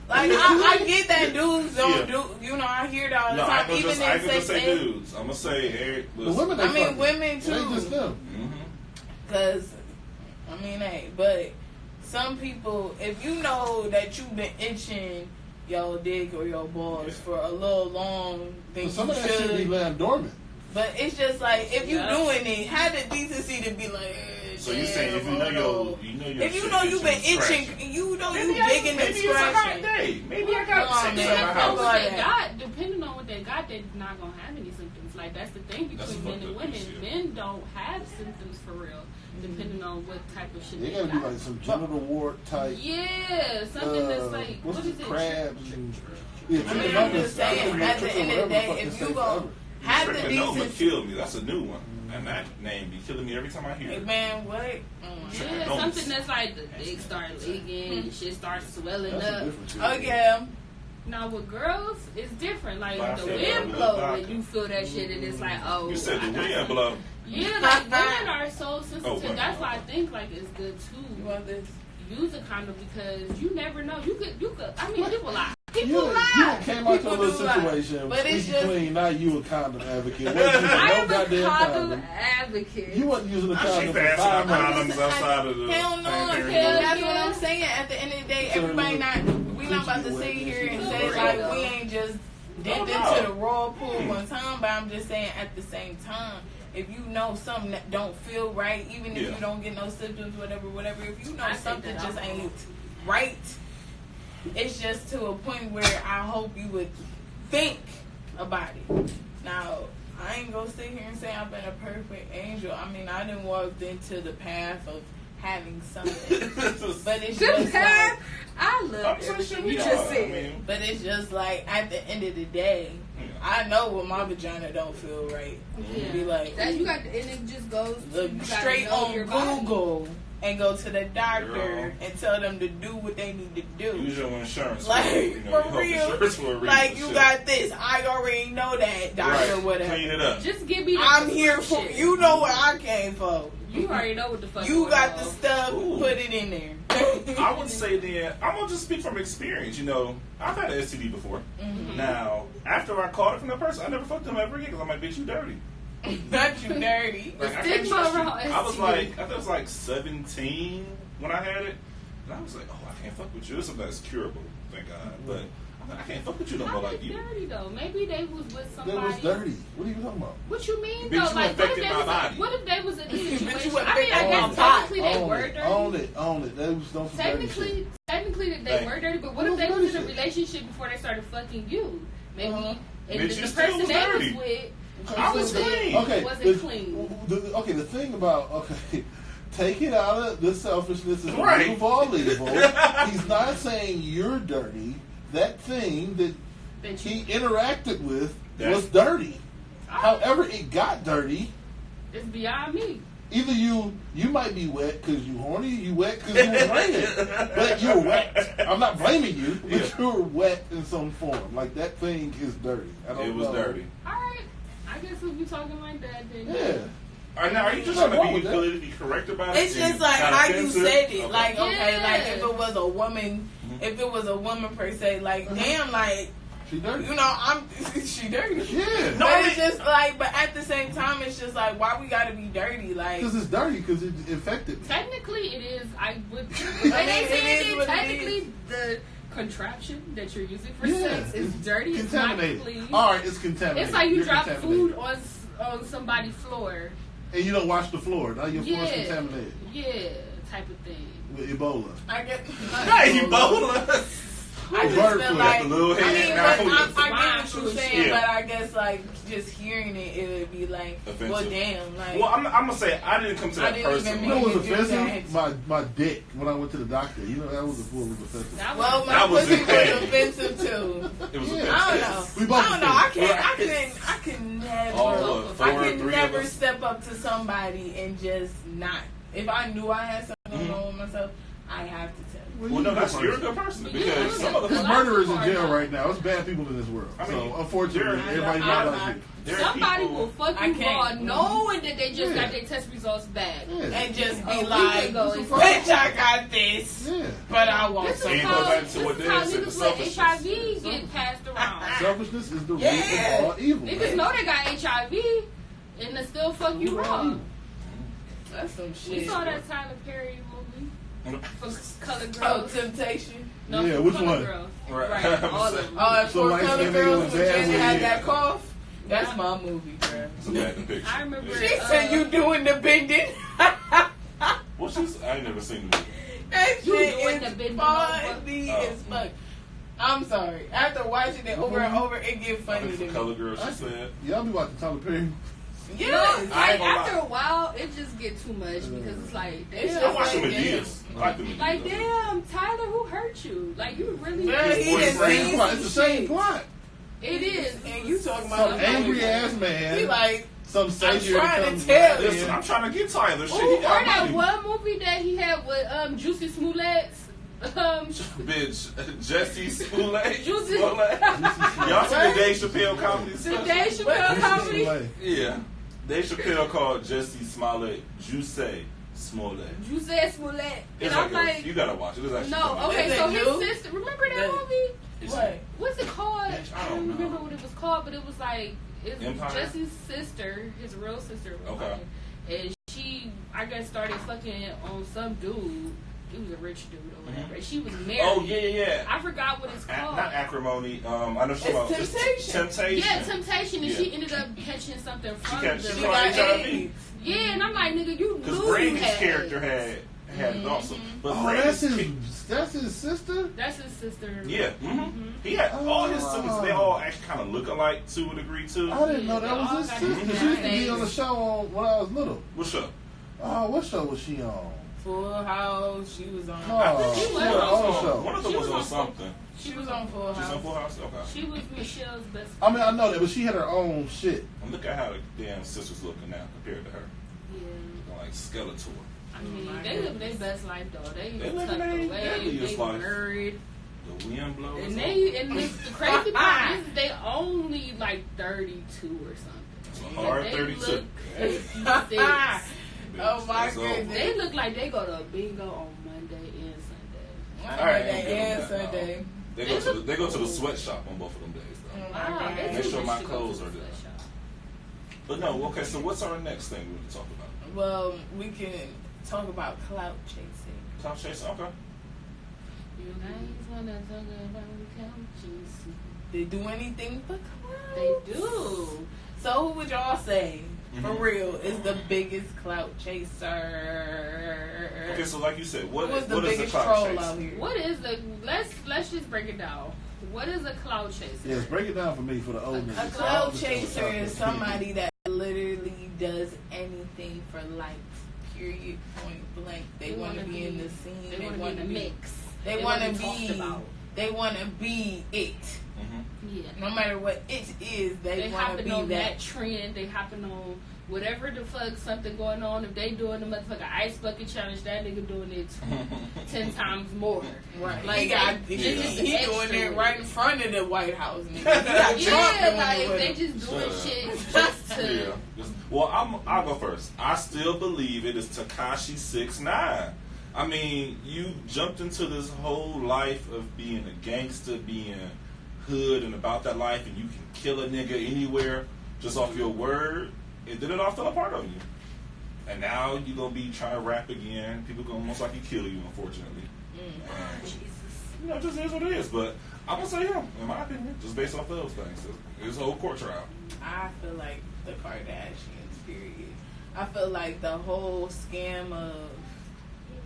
like I get that dudes don't do, you know, I hear that all the time. Even in I can sex just say ed. dudes. I'm gonna say Eric. The women, they I mean, fucking. women too. It ain't just them. Cause I mean, hey, but some people, if you know that you've been itching your dick or your balls for a little long. Think Some you of that shit be should. laying dormant. But it's just like if you doing it, have the decency to be like. So you saying if you know your if you know you've been itching, you know you digging and scratching. Maybe I got sex man. at my house. What they got, depending on what they got, they're not gonna have any symptoms. Like that's the thing between men and women. Men don't have symptoms for real, depending on what type of shit They they gotta be got. like some genital wart type. Yeah, something that's like what's what is it? crabs and yeah, I mean, I'm just saying. At the end of the day, if you gonna have the Trichonoma decency, kill me. That's a new one. And that name be killing me every time I hear it. man, what? Yeah, something that's like the dick start leaking, the shit starts swelling That's a up. different shit. Oh yeah. Now with girls, it's different. Like I the feel wind that blow with and you feel that shit and it's like, oh. You said the I got wind something. blow. Yeah, like women are so sensitive. well, That's why I think like it's good You to want this? use a condom because you never know. You could. I mean, people lie. You People done lie. came out to a People little do lie. situation. But it's Squeaky just- clean. Now you a condom advocate. Wasn't using I no am a goddamn condom condom. advocate. You wasn't using a She condom for passing 5 out months. condoms outside of the. Hell no, thing hell, there. that's what I'm saying. At the end of the day, So everybody the- not. We not about to sit here and say like we ain't just dipped no. into the raw pool one time. But I'm just saying at the same time, if you know something that don't feel right, even if Yeah. you don't get no symptoms, whatever, if you know I take something that just off. ain't right, it's just to a point where I hope you would think about it. Now, I ain't gonna sit here and say I've been a perfect angel. I mean, I done walked into the path of having something, but it's just like, I love I'm so everything sure you we just are. I said. mean, but it's just like at the end of the day, I know when my vagina don't feel right. Yeah. Be like, That you got, and it just goes to, look you gotta straight know on your body. Google and go to the doctor Girl. and tell them to do what they need to do. use your insurance. Like, you know, for your real. insurance for a reason. Like, you Shit. got this. I already know that, doctor, right. whatever. Clean it up. Just give me the I'm here for, prescription. you know what I came for. You already know what the fuck You going got on. the stuff, Ooh. put it in there. I would say then, I'm going to just speak from experience. You know, I've had an STD before. Mhm. Now, after I caught it from that person, I never fucked them ever again because I'm like, bitch, you dirty. Not you dirty. Like, I stigma can't trust you. around I was STD. like, I think I was like 17 when I had it. And I was like, oh, I can't fuck with you. It's something that's curable, thank God. But I'm like, I can't fuck with you no more How like they you. dirty though? Maybe they was with That somebody. was dirty. What are you talking about? What you mean Bitch, though? you Like what if infected they my was body. what if they was in a Bitch, you situation? went I mean, I big guess on top. technically they were dirty. Own it. That was don't dirty shit. Technically they Like, were dirty, but what Who if they was was in a dirty shit? relationship before they started fucking you? Maybe Uh-huh. and Bitch, the you still person was they dirty. was with I was wasn't- clean. Okay, wasn't clean. The thing about take it out of the selfishness is Right. remove all evil. He's not saying you're dirty. That thing that That he you, interacted with That's- was dirty. However, it got dirty. it's beyond me. Either you might be wet because you horny, you wet because you were raining, but you're wet. I'm not blaming you, but Yeah. you're wet in some form. Like that thing is dirty. I don't It was know. dirty. All right, I guess if you talking like that, then Yeah. All right, now, are you just Nothing trying wrong to with be that. politically correct about it? It's and just like not how you offensive? said it. Okay. Like, okay, like Yeah. if it was a woman, if it was a woman per se, like, damn, like, She dirty. you know, she dirty. Yeah. No, But I it's mean- just like, but at the same time, it's just like, why we gotta be dirty? Like, Because it's dirty because it infected me. technically it is. I would. I They mean, say it is that what it technically the contraption that you're using for sex is it's dirty. It's not contaminated. clean. All right, it's contaminated. It's like you You're drop contaminated. food on somebody's floor. and you don't wash the floor. Now your floor's Yeah, contaminated yeah, type of thing. with Ebola. I get, Hey, Ebola. I just Bird feel flu, like, the little I head mean, now. but I get what Swine you're flu. saying, Yeah. but I guess like just hearing it, it would be like, well, Offensive. damn, like, Well, I'm gonna say I didn't come to I that didn't person. even You know what was You do offensive? that. My dick when I went to the doctor. You know that was offensive. That well, was, my That was pussy the thing. was offensive too. It was Yeah. offensive. I don't know. We both I don't know. I think. can't. I can never. All of four, I can three never of us. step up to somebody and just not. If I knew I had something going on with myself, I have to tell. Well, no, that's you're a good person Yeah, because some of There's the murderers in jail right now. There's bad people in this world. I mean, So unfortunately, there- everybody's I'm not not- like you. there are somebody people, will fuck I you can't. raw knowing that they just Yeah. got their test results back. Yeah. And just A be week like, ago, bitch, I got this, Yeah. but I want This is some. And go how, back to this what is they how said, the niggas let selfishness. HIV get passed around. Selfishness is the root Yeah. of all evil. Niggas know they got HIV and they still fuck you raw. That's some We shit. saw that Tyler Perry movie. For Color Girls. Oh, Temptation. No, Yeah, for which Color one? Girls. Right. All of them. Oh, and So for light Color skinned nigga Girls with when bad Janet hair. had that cough. That's my movie, bro. It's a bad depiction. I remember. She said you doing the bending. Well, I ain't never seen the movie. That You shit doing the is bending funny over? as fuck. I'm sorry. After watching it over and over, it get I funny think to for me. Color Girl, she said. Y'all be watching Tyler Perry. Yes. I Like, ain't gonna after lie. a while, it just get too much because it's like, It's damn, I watched the like, Medias. I like the Medias. like damn, Tyler, who hurt you? Like you really? Yeah, he It's done the seen same It's the some same shit. plot. It is. And you talking Some about angry ass man. He like, some savior trying to comes tell back you. Listen, in. I'm trying to get Tyler. Shit, Ooh, he or got that money. one movie that he had with Juicy Smollett. Bitch, Jesse Smollett. Juicy. Smollett. Y'all see the Dave Chappelle comedy The special? Dave Chappelle comedy. Yeah. Dave Chappelle called Jesse Smollett Juicy Smollett. Juicy Smollett. And It's I'm like, like, you gotta watch it. It's actually no, funny. okay, Is so it his you? sister, remember that That- movie? what? What's it called? Bitch, I I don't don't remember know. what it was called, but it was like it was Empire? Jesse's sister, his real sister. Was Okay. like, and she, I guess, started fucking on some dude. He was a rich dude or whatever. And she was married. Oh, yeah. I forgot what it's called. Not acrimony. I know she's about It's Temptation. Temptation. Yeah, Temptation, and Yeah. she ended up catching something from catch- the she She got HIV. AIDS. Yeah, and I'm like, nigga, you Because knew you Brady's had character AIDS. had it also. But Oh, Brady's that's his sister? That's his sister. Yeah. Mhm. He had all his Oh. siblings. They all actually kind of look alike to a degree too. I didn't know They that all was his got sister. different She used to be names. on the show when I was little. What's up? Oh, what show was she on? Full House. She was on. Oh, She she was was on on the One show. of them She was was on on something. She was on Full She's House. on Full House? Okay. She was Michelle's best I mean, I know that, but she had her own shit. And look at how the damn sister's looking now compared to her. Yeah. Looking like Skeletor. I mean, my they live goodness. their best life though. They They tucked living their away, deadliest they life. married, The wind blows. and the crazy part is they only like 32 or It's something. a hard They 32. look 56. Oh my That's old. goodness. They look like they go to bingo on Monday and Sunday. All All right, right, and I'm good with that. Sunday. They go to the sweatshop on both of them days though. Oh Ah, my they God. Make too sure rich my to go clothes to are the there. sweatshop. But no, okay. So what's our next thing we want to talk about? Well, we can talk about clout chasing. Top chase. Okay. You guys wanna talk about couches? They do anything for clout. They do. So who would y'all say, for Mhm. real, is the biggest clout chaser? Okay. So like you said, what Who is the what is the biggest clout troll chase? out here? What is the let's just break it down. What is a cloud chaser? Yes, break it down for me for the old niggas. A clout chaser is somebody that literally does anything for likes. Period. Point blank. They want to be in the scene. They want to be in the mix. They They want wanna to be talked be. about. They want to be it. Mm-hmm. Yeah. No matter what it is, They want to hopping be on that. that trend. They hopping on whatever the fuck something going on. If they doing the motherfucking ice bucket challenge, that nigga doing it 10 times more. Right. Like, he got, they- he, they just he extra doing it with right it. in front of the White House. Nigga. He got Trump Yeah, doing like it with they him. just doing Shut shit just to. Yeah. Well, I'll go first. I still believe it is Tekashi 6ix9ine. I mean, you jumped into this whole life of being a gangster, being hood and about that life, and you can kill a nigga anywhere just off your word. And then it all fell apart on you. And now you're going to be trying to rap again. People going to most likely kill you, unfortunately. You know, it just is what it is. But I'm going to say him, in my opinion, just based off those things. His whole court trial. I feel like the Kardashians, period. I feel like the whole scam of,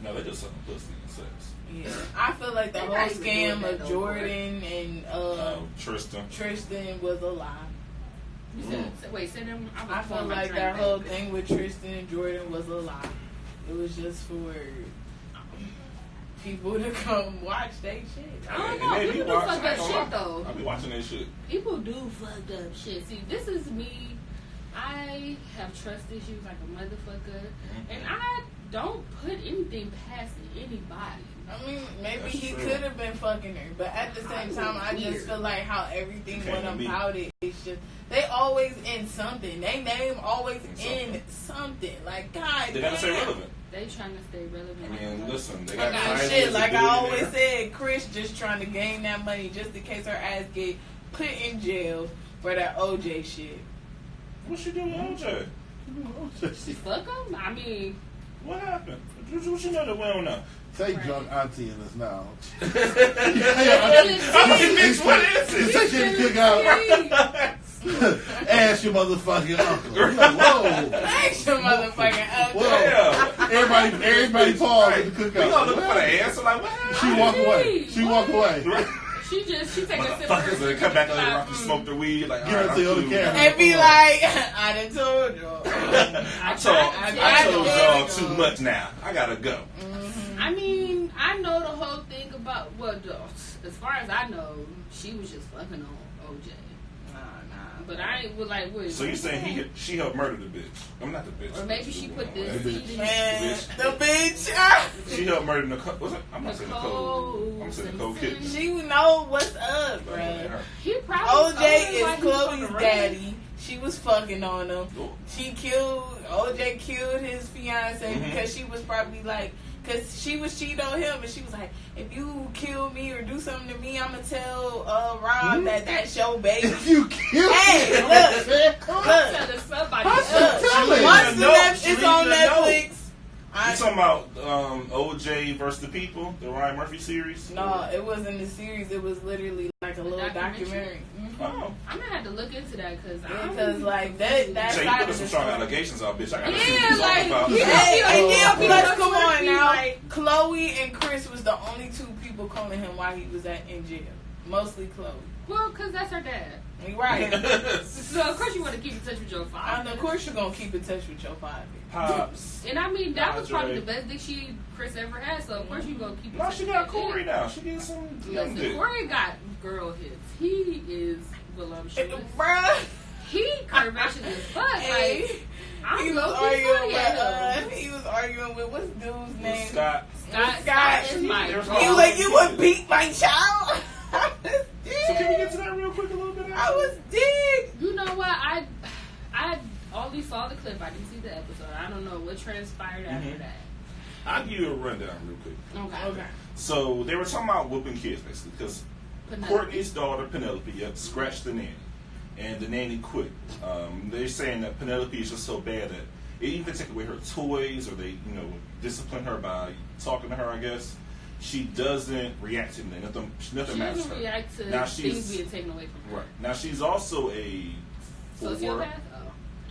No, they just selling pussy and sex. yeah. I feel like the They're whole not even doing scam that of no Jordan and Tristan. Tristan was a lie. You said, wait, say them. I feel like that whole thing with Tristan and Jordan was a lie. It was just for people to come watch they shit. I don't And know. they People be do watching, fucked I up ain't gonna shit lie. though. I be watching that shit. People do fucked up shit. See, this is me. I have trust issues like a motherfucker, and I don't put anything past anybody. I mean, maybe That's he true. could have been fucking her, but at the same time, I Weird. just feel like how everything Okay, went me. about it. It's just they always in something. They name always In in something. Like God, They gotta stay damn. relevant. They trying to stay relevant. I mean, listen, they I got mean, Kanye shit, as a like I always billionaire. said, Chris just trying to gain that money just in case her ass get put in jail for that OJ shit. What she doing with OJ? Fuck them. I mean, What happened? What you know that we don't know? Say drunk auntie in this now. What is it? Say she cook out. Ask your motherfucking uncle. You're like, whoa. Ask your motherfucking uncle. Yeah. Everybody paused at the cookout. We gonna look for the answer. Like, what happened? She walked away. She take a sip of her Motherfuckers and come back later after smoke their weed. Like, Give it to the other camera. And be like, I done told y'all. I told y'all too much now. I gotta go. I mean, I know the whole thing about, well, as far as I know, she was just fucking on OJ. But I ain't like what. So you saying she helped murder the bitch? I'm not the bitch. Or maybe she put this seed in the bitch. She helped murder Nicole. What's it? I'm not saying Nicole. I'm saying Nicole Kidman. She know what's up, bro. He probably OJ is Chloe's daddy. She was fucking on him. OJ killed his fiance because she was probably like, because she was cheating on him, and she was like, if you kill me or do something to me, I'm going to tell Rob that that's your baby. If you kill me. Hey, look. telling somebody Once it's on Netflix. You talking about OJ versus the People, the Ryan Murphy series? No, it wasn't a series. It was literally like a little documentary. Oh. I'm gonna have to look into that because like that you side put of some the strong story. allegations out, bitch. I gotta Yeah, see what you're like, talking about. Plus, come on now. Chloe and Chris was the only two people calling him while he was in jail. Mostly Chloe. Well, because that's her dad. Right. So, of course, you want to keep in touch with your father. And of course, you're going to keep in touch with your father. Pops. And I mean, that was probably the best dick Chris ever had. So, of course, you're going to keep in touch. No, she got Corey now. She getting some young dick. Corey got girl hits. He is voluptuous. Bruh. He curvaceous as fuck. Like, he was arguing with what's dude's name? Scott. Scott is my He was like, you would beat my child? I was dead. So can we get to that real quick a little bit? I was dead. You know what? I only saw the clip. I didn't see the episode. I don't know what transpired after that. I'll give you a rundown real quick. Okay. So they were talking about whooping kids basically because Courtney's daughter Penelope scratched the nanny, and the nanny quit. They're saying that Penelope is just so bad that it even take away her toys or they discipline her by talking to her. I guess she doesn't react to anything. Nothing matters to her. She doesn't react to things being taken away from her. Right now she's also a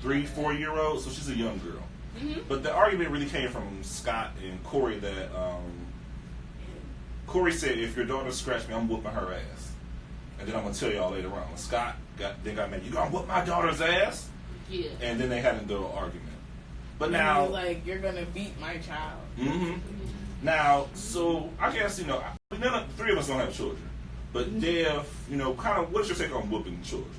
3-4-year-old, so she's a young girl. Mm-hmm. But the argument really came from Scott and Corey that Corey said, if your daughter scratched me, I'm whooping her ass. And then I'm going to tell y'all later on. When Scott got mad, you going to whoop my daughter's ass? Yeah. And then they had a little argument. But and now... like, you're going to beat my child. Mm-hmm. Now, so, I guess, three of us don't have children. But Dev, kind of, what's your take on whooping children?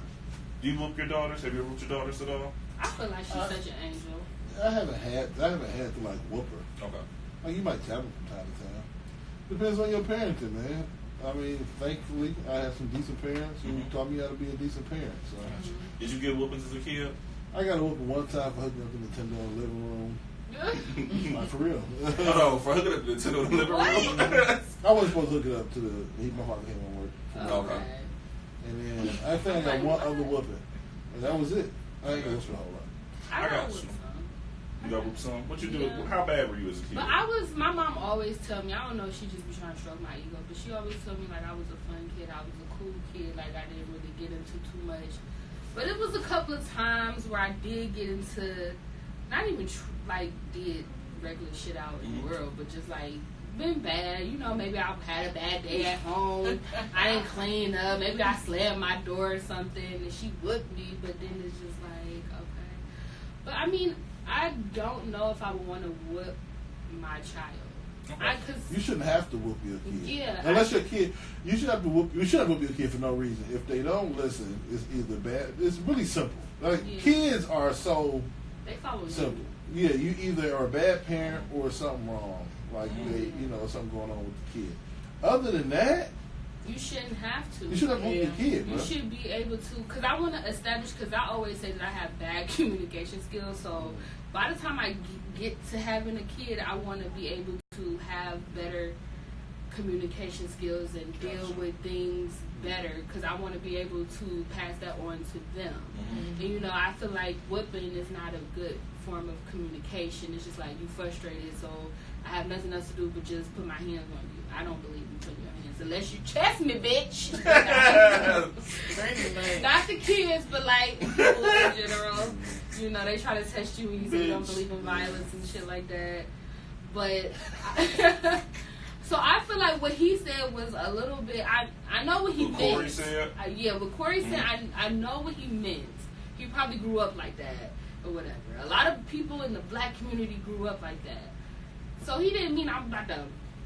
Do you whoop your daughters? Have you ever whooped your daughters at all? I feel like she's such an angel. I haven't had to like whoop her. Okay. Like, you might tap her from time to time. Depends on your parenting, man. I mean, thankfully, I had some decent parents who taught me how to be a decent parent. So, did you get whoopings as a kid? I got a whooping one time for hooking up the Nintendo in the living room. Like, for real. No, for hooking up the Nintendo in the living room. I wasn't supposed to hook it up to my father came on work. Okay. And then I think I got one other whooping, and that was it. I ain't gonna whoop a whole lot. I got you. You got whoop some? What you do? How bad were you as a kid? But my mom always tell me, I don't know if she just be trying to stroke my ego, but she always told me like I was a fun kid, I was a cool kid, like I didn't really get into too much. But it was a couple of times where I did get into, not even did regular shit out in the world, but just like been bad. Maybe I had a bad day at home. I didn't clean up. Maybe I slammed my door or something, and she whooped me. But then it's just like, okay. But I mean, I don't know if I would want to whoop my child. Okay. You shouldn't have to whoop your kid. Yeah. Unless your kid, you should have to whoop your kid for no reason. If they don't listen, it's either bad. It's really simple. Like kids are so they follow simple. Yeah, you either are a bad parent or something wrong. Like something going on with the kid. Other than that, you shouldn't have to. You shouldn't have whooped your kid, bro. You should be able to, because I want to establish. Because I always say that I have bad communication skills. So by the time I get to having a kid, I want to be able to have better communication skills and deal with things better, because I want to be able to pass that on to them. And I feel like whooping is not a good form of communication. It's just like you frustrated, so I have nothing else to do but just put my hands on you. I don't believe in putting your hands unless you chest me, bitch. Not the kids, but like people in general. You know, they try to test you when you say you don't believe in violence and shit like that. But so I feel like what he said was a little bit. I know what he meant. Corey said. Yeah, what Corey said. I know what he meant. He probably grew up like that or whatever. A lot of people in the black community grew up like that. So he didn't mean I'm about to,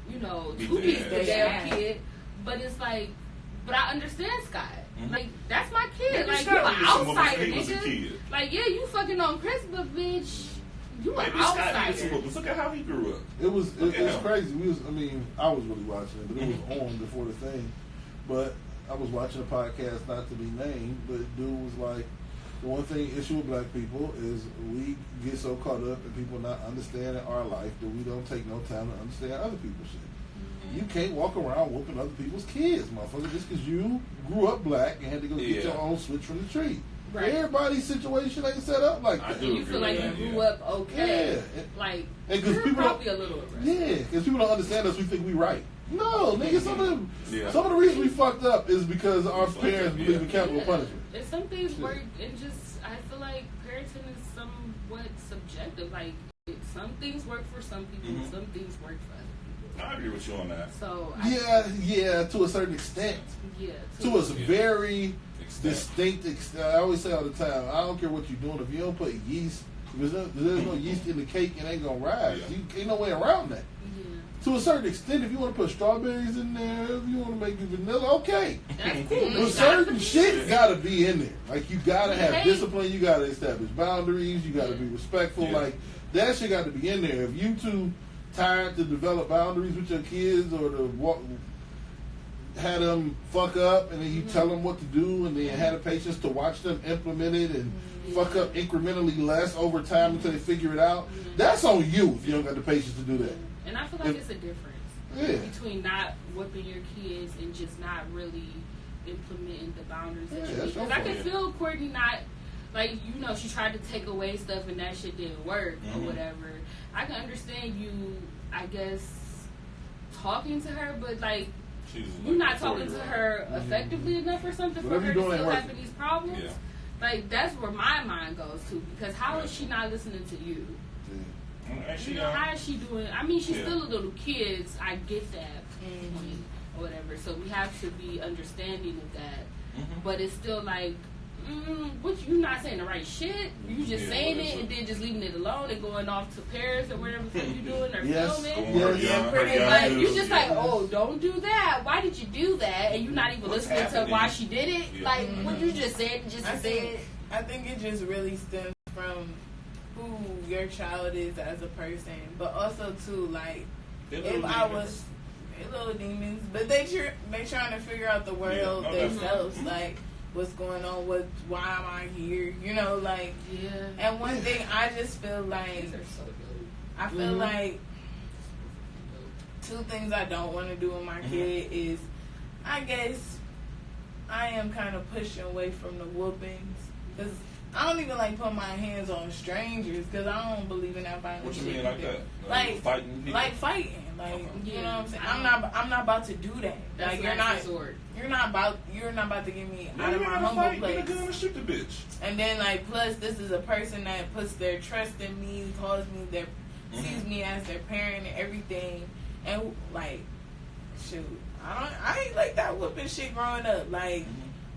you know, two-piece the damn kid. But it's like, but I understand Scott. Like, that's my kid. Maybe like, Scott you an outsider, nigga. Like, yeah, you fucking on Chris, but bitch, you an outsider. Look at how he grew up. It was crazy. I was really watching it, but it was on before the thing. But I was watching a podcast, not to be named, but dude was like, the one issue with black people is we get so caught up in people not understanding our life that we don't take no time to understand other people's shit. You can't walk around whooping other people's kids, motherfucker, just because you grew up black and had to go get your own switch from the tree. Right. Everybody's situation ain't set up like that. You feel like you grew up okay. Yeah. Like, and you're people probably a little arrested. Yeah, because people don't understand us, we think we right. No, nigga, some of the reasons we fucked up is because our parents believe in capital punishment. And some things work, and just, I feel like parenting is somewhat subjective. Like, some things work for some people, some things work for other people. I agree with you on that. So yeah, to a certain extent. Yeah. To a very distinct extent. I always say all the time, I don't care what you're doing. If you don't put yeast, there's no yeast in the cake, it ain't going to rise. You ain't no way around that. To a certain extent, if you want to put strawberries in there, if you want to make it vanilla, okay. That's cool. But certain shit got to be in there. Like, you got to have discipline. You got to establish boundaries. You got to be respectful. Yeah. Like, that shit got to be in there. If you too tired to develop boundaries with your kids or to have them fuck up and then you tell them what to do and then have the patience to watch them implement it and fuck up incrementally less over time until they figure it out, that's on you if you don't got the patience to do that. And I feel like it's a difference between not whipping your kids and just not really implementing the boundaries that you need. Because I can feel Courtney not, like, you know, she tried to take away stuff and that shit didn't work or whatever. I can understand you, I guess, talking to her, but, like, you're not talking to her effectively enough or something for her to still having these problems. Yeah. Like, that's where my mind goes to. Because how is she not listening to you? You know, how is she doing? I mean, she's still a little kid. So I get that point or whatever. So we have to be understanding of that. But it's still like, what, you not saying the right shit. You just saying it and then just leaving it alone and going off to Paris or whatever the fuck you doing or filming. Like, you just like, oh, don't do that. Why did you do that? And you're not even listening to why she did it. Like, what you just said, I think it just really stems from who your child is as a person, but also too, like, if I was little demons, but they trying to figure out the world themselves, like, what's going on, why am I here, you know, like, and one thing I just feel like, I feel like two things I don't want to do with my kid is, I guess, I am kind of pushing away from the whoopings, because I don't even like put my hands on strangers because I don't believe in that violent shit. What you mean like that? Like fighting. Like you know what I'm saying? I'm not about to do that. That's like you're not about to get me out of my humble place. Get a gun and shoot the bitch. And then like plus this is a person that puts their trust in me, calls me sees me as their parent and everything. And like shoot, I ain't like that whooping shit growing up. Like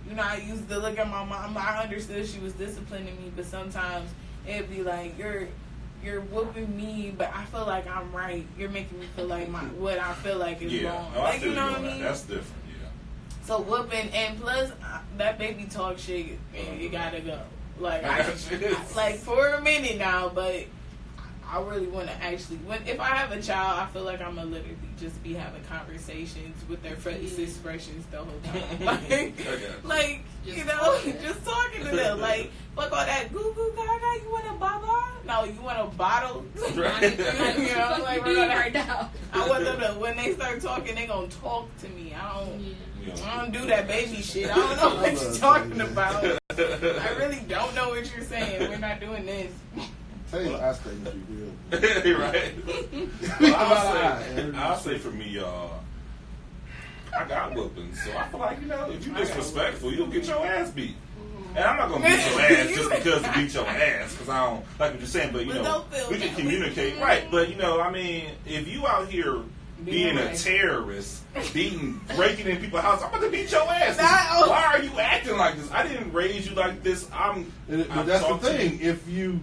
you know, I used to look at my mom. I understood she was disciplining me, but sometimes it'd be like, you're whooping me, but I feel like I'm right. You're making me feel like what I feel like is wrong. No, like, you know what I mean? That's different, So whooping, and plus, that baby talk shit, it gotta go. Like, like for a minute now, but I really want to actually, if I have a child, I feel like I'm going to literally just be having conversations with their face expressions the whole time. Like you know, just talking to them. Like, fuck all that goo goo gaga, you want a baba? No, you want a bottle? You know, like, we're gonna right now. I want them to, when they start talking, they going to talk to me. I don't do that baby shit. I don't know what you're talking about. I really don't know what you're saying. We're not doing this. Tell you, I stay with you real. Right. I'll say for me, y'all, I got whoopings, so I feel like, if you're disrespectful, you'll get your ass beat. And I'm not gonna beat your ass just because to beat your ass, because I don't like what you're saying. But we can communicate, right? But if you out here being a terrorist, breaking in people's houses, I'm about to beat your ass. Why are you acting like this? I didn't raise you like this. But that's the thing. If you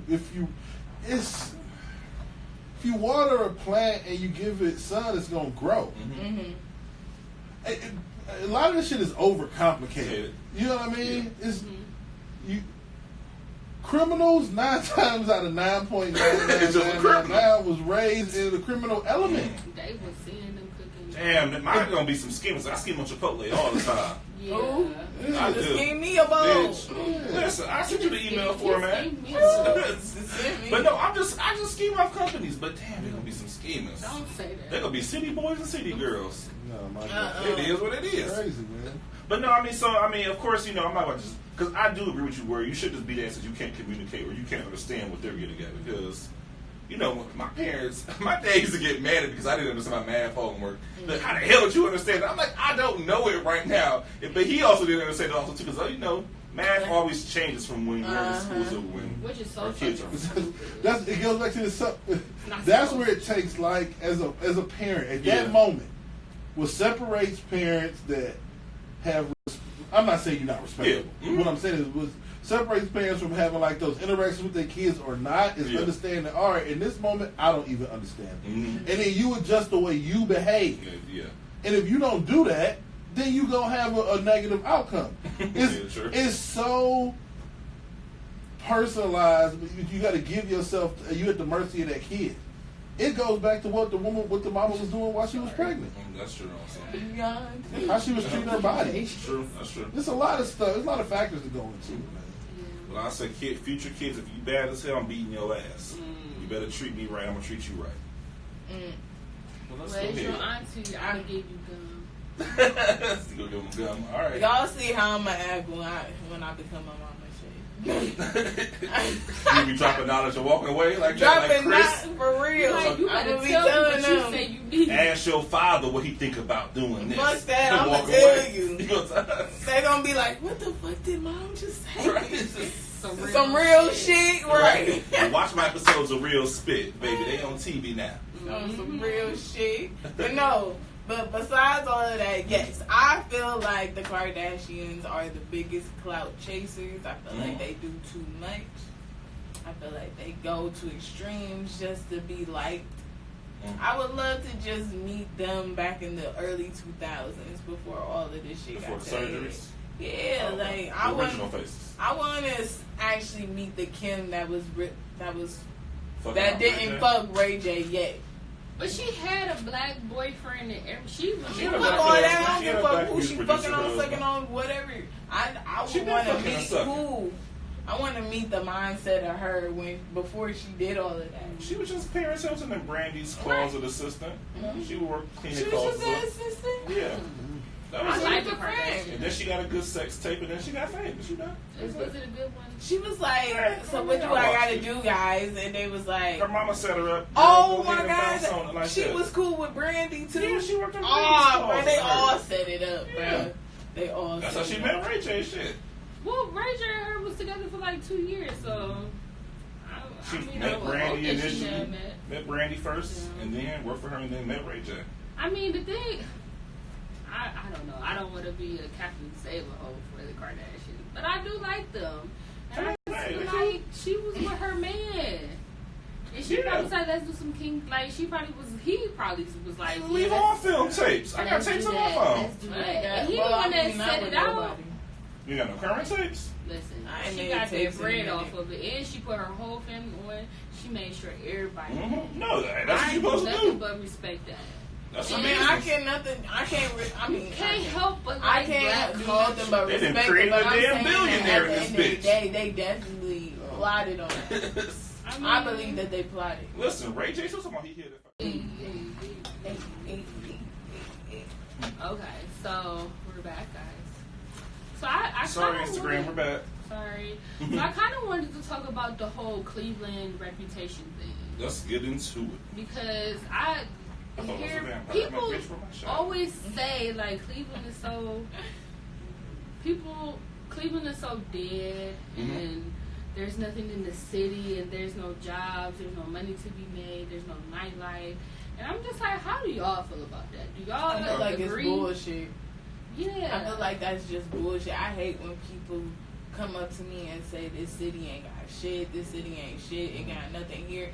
water a plant and you give it sun, it's gonna grow. Mm-hmm. A lot of this shit is overcomplicated. You know what I mean? It's criminals 9 times out of 9.999 was raised in the criminal element. They was seeing them cooking. Damn, mine gonna be some schemers. I scheme on Chipotle all the time. Yeah. I do. Scheme me a bowl. Listen, I sent you the email format. But no, I just scheme off companies. But damn, there gonna be some schemers. Don't say that. They're gonna be city boys and city girls. No, my God. It is what it is. Crazy, man. But no, of course, I'm not going to just, because I do agree with you where you should just be there since you can't communicate or you can't understand what they're getting at. Because, my dad used to get mad at me because I didn't understand my math homework. Like, how the hell did you understand that? I'm like, I don't know it right now. But he also didn't understand it also too, because, math always changes from when we're in school to when Which is so our kids are. It goes back to this. That's where it takes, like, as a parent, at that moment, what separates parents that have, I'm not saying you're not respectable. Yeah. Mm-hmm. What I'm saying is what separates parents from having like those interactions with their kids or not is understanding, all right, in this moment, I don't even understand. Mm-hmm. And then you adjust the way you behave. Yeah. And if you don't do that, then you're going to have a negative outcome. It's so personalized. You got to give yourself, you're at the mercy of that kid. It goes back to what the mama was doing while she was pregnant. That's true. How she was treating her body. That's true. There's a lot of stuff. There's a lot of factors to go into, man. Well, I say, future kids, if you bad as hell, I'm beating your ass. You better treat me right. I'm gonna treat you right. Well, let's go ahead. Your auntie, I gave you gum. Let's go give him gum. All right. Y'all see how I'm gonna act when I become a mama. You be dropping knowledge and walking away like dropping that, like Chris? For real. Like, you I'm gotta gonna be tell telling them what them. you say you need. Ask your father what he think about doing this. Fuck that, I'm gonna tell you. They gonna be like, what the fuck did mom just say? Right. Some real shit, right? Watch my episodes of Real Spit, baby. They on TV now. Some real shit. But no. But besides all of that, yes, I feel like the Kardashians are the biggest clout chasers. I feel like they do too much. I feel like they go to extremes just to be liked. I would love to just meet them back in the early 2000s before all of this shit Before got surgeries? Yeah, like I want original faces. I want to actually meet the Kim that didn't fuck Ray J yet. But she had a black boyfriend and she fuck all that. I don't give a fuck who she fucking on, sucking on, whatever. I would want to meet who. I want to meet the mindset of her before she did all of that. She was just Paris Hilton and Brandy's closet assistant. She would work cleaning clothes. She was just an assistant? Yeah. That was I like her friend. And then she got a good sex tape, and then she got famous. Was it a good one? She was like, so what do I gotta do, guys? And they was like, her mama set her up. Oh my God, she was cool with Brandy too. Yeah, she worked on Brandy's bro, they all set it up, bro. They all. That's how she met Ray J. Shit. Well, Ray J and her was together for like 2 years, so. She met Brandy initially. Met Brandy first, and then worked for her, and then met Ray J. I mean, the thing. I don't know. I don't want to be a Captain Save-A-Ho for the Kardashians, but I do like them. And I feel like she was with her man. And she probably said, let's do some king. Like, he probably was like, leave all film tapes. I got tapes on my phone. Let's do that. And he the one that set it out. You got no current tapes? Listen, she got that bread off of it, and she put her whole family on. She made sure everybody. No, that's what you're supposed to do. Nothing but respect that. That's I can't help but I can't do nothing but respect. They created a damn billionaire in this bitch. They definitely plotted on it. I believe that they plotted. Listen, Ray J said something he hit it. Okay, so we're back, guys. So I sorry, Instagram, we're back. sorry. So I kind of wanted to talk about the whole Cleveland reputation thing. Let's get into it. Because I hear people always say, like, Cleveland is so dead, and there's nothing in the city, and there's no jobs, there's no money to be made, there's no nightlife. And I'm just like, how do y'all feel about that? Do y'all I feel like agree? It's bullshit. Yeah. I feel like that's just bullshit. I hate when people come up to me and say this city ain't got shit, this city ain't shit, it got nothing here.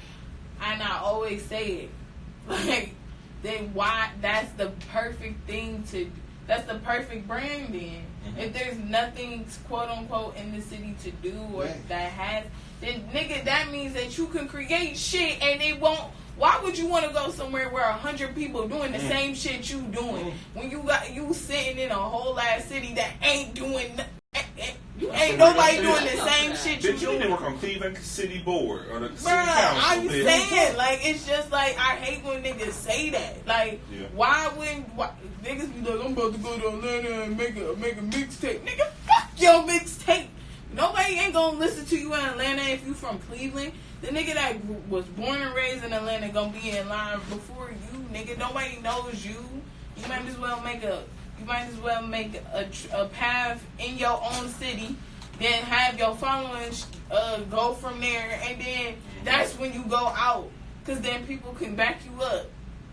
And I always say it. Like, then why? That's the perfect thing that's the perfect brand then. If there's nothing, quote unquote, in the city to do or that has, then nigga, that means that you can create shit and it won't. Why would you want to go somewhere where 100 people doing the same shit you doing when you sitting in a whole ass city that ain't doing ain't nobody doing the same shit you doing? You need to work on Cleveland City Board or the city council. I'm bitch. saying, like, it's just like I hate when niggas say that. Like, why niggas be like, I'm about to go to Atlanta and make a mixtape? Nigga, fuck your mixtape. Nobody ain't gonna listen to you in Atlanta if you from Cleveland. The nigga that was born and raised in Atlanta gonna be in line before you, nigga. Nobody knows you. You might as well make a path in your own city, then have your following go from there, and then that's when you go out, cause then people can back you up.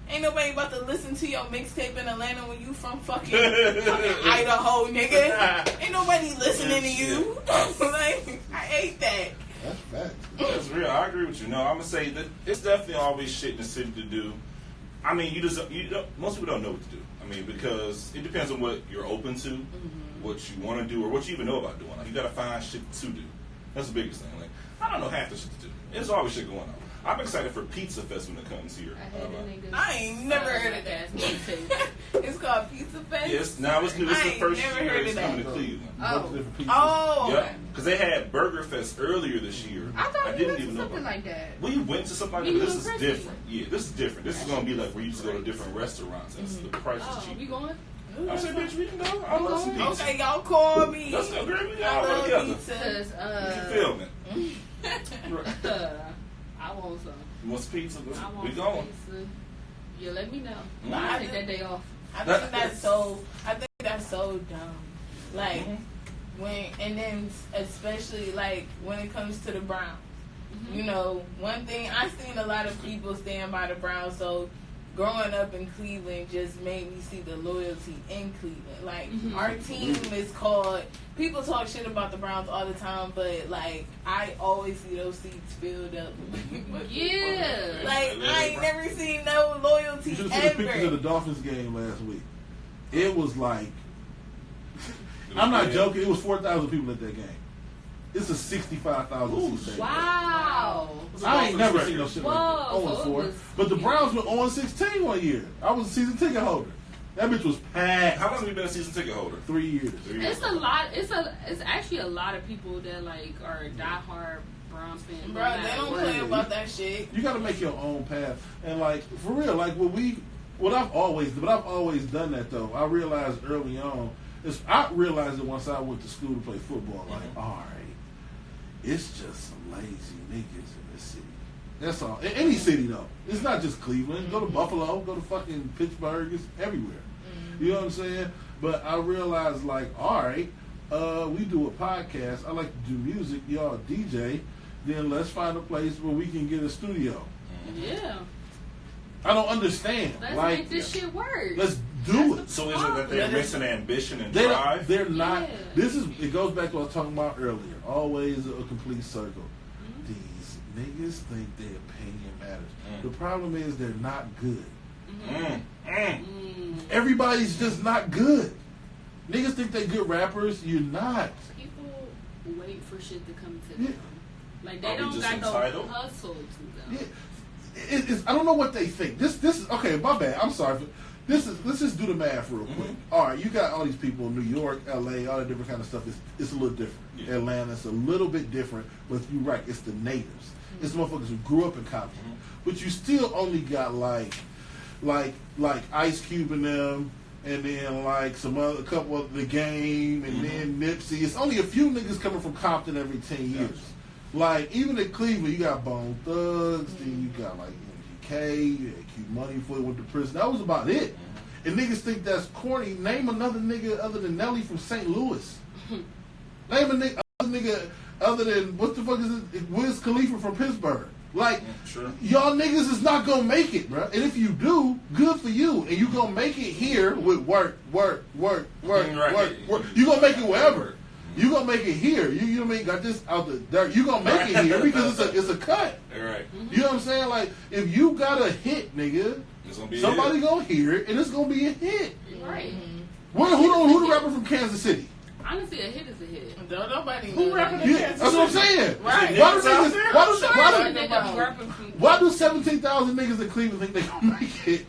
Ain't nobody about to listen to your mixtape in Atlanta when you from fucking Idaho, nigga. Ain't nobody listening to you. Like, I hate that. That's facts. That's real. I agree with you. No, I'm gonna say that it's definitely always shit in the city to do. I mean, most people don't know what to do. I mean, because it depends on what you're open to, what you want to do, or what you even know about doing. Like, you gotta find shit to do. That's the biggest thing. Like, I don't know half the shit to do. There's always shit going on. I'm excited for Pizza Fest when it comes here. I ain't never heard of that. It's called Pizza Fest? Yes, now it's new. This is the first year it's coming to Cleveland. Oh. Yeah, because they had Burger Fest earlier this year. I didn't even know something like that. We went to something like that, but this is different. Yeah, this is different. This is going to be like where you just go to different restaurants and the price is cheap. We going? I said, bitch, we can go. I love some pizza. Okay, y'all call me. Let's go, girl. We all go together. You feel me? I want some. You want some pizza? I We want going. pizza. You let me know. Mm-hmm. I'll take that day off. I think that's so dumb. Like and then especially like when it comes to the Browns. You know, one thing I've seen a lot of people stand by the Browns, so growing up in Cleveland just made me see the loyalty in Cleveland. Like, our team is called, people talk shit about the Browns all the time, but, like, I always see those seats filled up. Yeah. Like, I ain't never seen no loyalty you should ever. see the pictures of the Dolphins game last week. It was like, I'm not joking, it was 4,000 people at that game. It's a 65,000 seat stadium. Wow. I ain't never seen no shit like that. Whoa, 0-4. But the Browns were on 16 one year. I was a season ticket holder. That bitch was packed. How long have you been a season ticket holder? 3 years. It's a lot. It's actually a lot of people that like are diehard Browns fans. Bro, they don't play about that shit. You got to make your own path. And like for real, like what I've always done that though. I realized early on. I realized it once I went to school to play football. Like, all right. It's just some lazy niggas in this city. That's all. In any city, though. It's not just Cleveland. Go to Buffalo. Go to fucking Pittsburgh. It's everywhere. You know what I'm saying? But I realized, like, all right, we do a podcast. I like to do music. Y'all DJ. Then let's find a place where we can get a studio. Yeah. I don't understand. Let's like, make this shit work. Let's do it. So is it that they're missing ambition and drive? drive? They're not. Yeah. It goes back to what I was talking about earlier. Always a complete circle. These niggas think their opinion matters. The problem is they're not good. Everybody's just not good. Niggas think they good rappers. You're not. People wait for shit to come to them. Yeah. Like they don't got no hustle to them. Yeah. I don't know what they think. This is okay. My bad. I'm sorry. Let's just do the math real quick. All right, you got all these people in New York, LA, all that different kind of stuff. It's a little different. Yeah. Atlanta's a little bit different, but you're right. It's the natives. It's the motherfuckers who grew up in Compton. But you still only got like Ice Cube and them, and then like a couple of The Game, and then Nipsey. It's only a few niggas coming from Compton every 10 years. Like even in Cleveland, you got Bone Thugs, then you got like MGK, you had Q Money before he went to prison. That was about it. And niggas think that's corny. Name another nigga other than Nelly from St. Louis. Name a nigga other than what the fuck is it? Wiz Khalifa from Pittsburgh. Like, y'all niggas is not gonna make it, bro. And if you do, good for you. And you gonna make it here with work. You gonna make it wherever. You gonna make it here. You know what I mean? Got this out the dirt. You gonna make it here because it's a cut. Right. You know what I'm saying? Like, if you got a hit, nigga, somebody gonna hear it and it's gonna be a hit. Right. Who the rapper from Kansas City? Honestly, a hit is a hit. Don't nobody Who know rapping that. in Yeah, Kansas that's what I'm City? saying. Right. Why do 17,000 niggas in Cleveland think they gonna make it?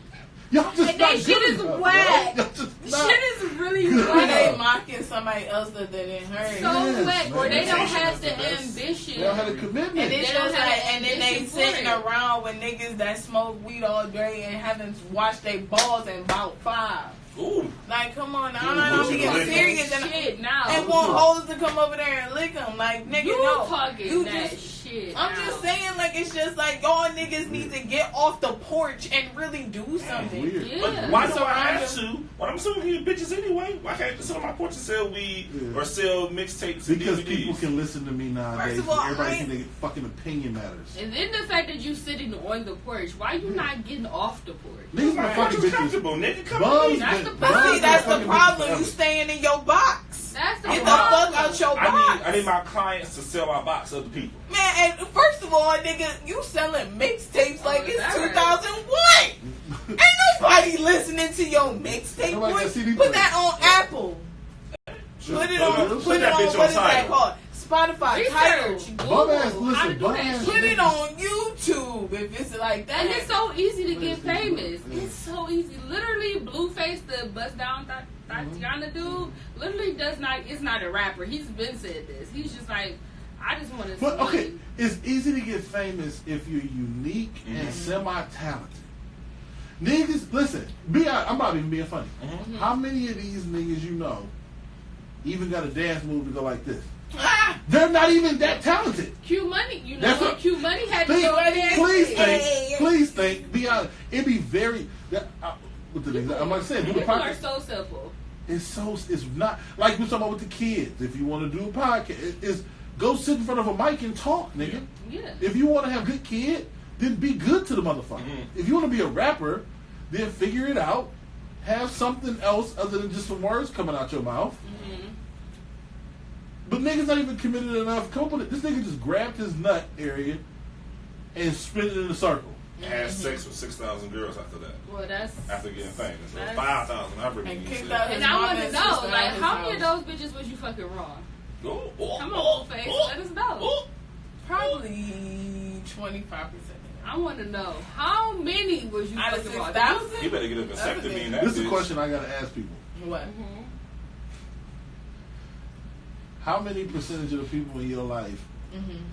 Y'all just And not that shit good is enough, whack. bro. Y'all just not Shit is really good Or they whack. enough. mocking somebody else that they didn't heard. So Yes, whack. Or man. they don't Imitation have is the the best. ambition. They don't have a commitment. And it's They don't just have like, an and then they ambition for sitting it. around with niggas that smoke weed all day and haven't washed their balls in about 5. Ooh. Like, come on, Ooh, I'm not you being lick 'em. serious and Shit now. want hoes to come over there and lick them. Like, nigga, You no. talking You that just, shit. I'm now. just saying, like, it's just like y'all niggas need to get off the porch and really do something. Weird. Yeah. But why do So I I'm have just- to? When I'm suing you bitches anyway, why can't I just sit on my porch and sell weed or sell mixtapes and Because DVDs? people can listen to me nowadays. First of all, Everybody I think their fucking opinion matters. And then the fact that you sitting on the porch, why you not getting off the porch? Niggas My been porch fucking is bitches. comfortable, nigga. Come Bums on. That's been- the But bums see, been that's the fucking problem. bitches You forever. staying in your box. That's the Get the problem. fuck out your box. I need my clients to sell my box to other people. Man, and first of all, nigga, you selling mixtapes like Oh, it's is that 2001. Ain't nobody listening to your mixtape. Nobody got Boy. CD Put players. that on Apple. Put it on. Put it on. bitch What on is that Tidal. called? Spotify. Tidal. Research. Bum Google. ass, listen, How to do bum that ass. shit. Put it on YouTube if it's like that. And it's so easy to get Where's the- famous. yeah. It's so easy. Literally, Blueface, the bust down Tatiana dude, literally does not. It's not a rapper. He's been said this. He's just like, I just want to. But okay, it's easy to get famous if you're unique and semi-talented. Niggas, listen, I'm not even being funny. How many of these niggas you know even got a dance move to go like this? Ah! They're not even that talented. Q Money. You know That's what? what- Q Money had to go Please think, be honest. It'd be very, what the niggas, I'm like saying, do the People are podcast. so simple. It's not, like we're talking about with the kids. If you want to do a podcast, it's go sit in front of a mic and talk, nigga. Yeah. If you want to have good kid, then be good to the motherfucker. If you want to be a rapper, then figure it out. Have something else other than just some words coming out your mouth. But niggas not even committed enough. Come up with it. This nigga just grabbed his nut area and spin it in a circle. Had sex with 6,000 girls after that. Well, that's. After getting famous. So That's- 5,000. I've And already kicked used out that. And I want to His know, mom and like, sister how at many of his house. those bitches was you fucking wrong? Oh, Come on, Blueface, let us know. Probably 25%. I want to know how many was you Out of fucking wrong? 6,000? You better get a vasectomy in that This is a bitch. question I gotta ask people. What? How many percentage of the people in your life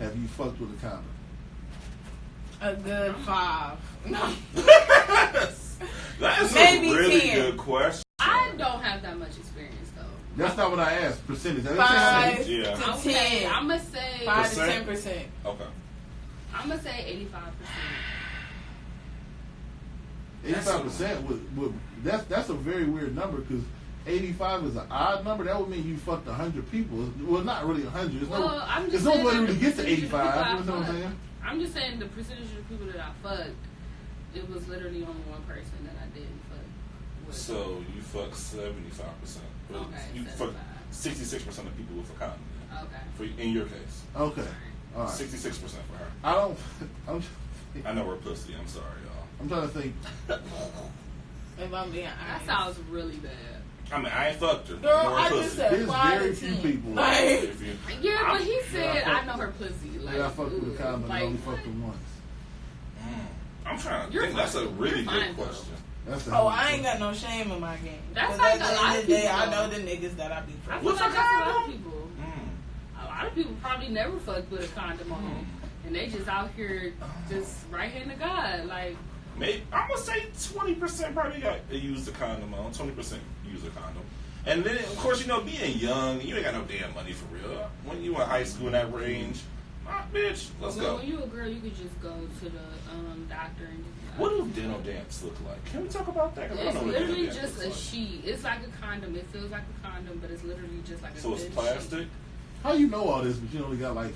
have you fucked with a condom? A good 5. No. That's Maybe a really 10. good question. I don't have that much experience though. That's not what I asked. Percentage. I didn't say 5 percentage. Yeah. to Okay, 10. I'm gonna say 5 to Percent? 10%. Okay. I'm gonna say 85%. 85% would that's a very weird number because 85 is an odd number. That would mean you fucked 100 people. Well, not really 100. Well, I'm just There's no saying way to that really the get to percentage of people 85. I You know what I'm fucked. saying? I'm just saying the percentage of the people that I fucked, it was literally only one person that I didn't fuck with. So you fuck 75%. Well, Okay, you 75. fuck 66% of people with a condom. Okay. For in your case, Okay. All right. 66% for her. I don't. I know we're pussy. I'm sorry, y'all. I'm trying to think. If I'm being That honest. sounds really bad. I mean, I ain't fucked her. Girl, More I pussy. just said There's 5 very to few 10. people. Like, If you- Yeah, but he said I I fucked- know her pussy. Like, Yeah, I fucked with a condom and like, only fucked him once. I'm trying to You're think. That's a fine. really You're good fine, though. question. That's the oh, I ain't got no shame in my game. That's 'Cause like at the a end lot of of the day, people, I know though. the niggas that I be I fucking. feel What's like a that's a lot of condom? people. A lot of people probably never fucked with a condom on, and they just out here just right hand to God. Like, maybe I'm gonna say 20% probably use the condom on, 20% use a condom. And then, of course, being young, you ain't got no damn money for real. When you in high school in that range, bitch, let's go. When you a girl, you could just go to the doctor and what do dental dams look like? Can we talk about that? It's literally just a sheet. It's like a condom. It feels like a condom, but it's literally just like a so it's plastic? sheet. How you know all this, but you only got like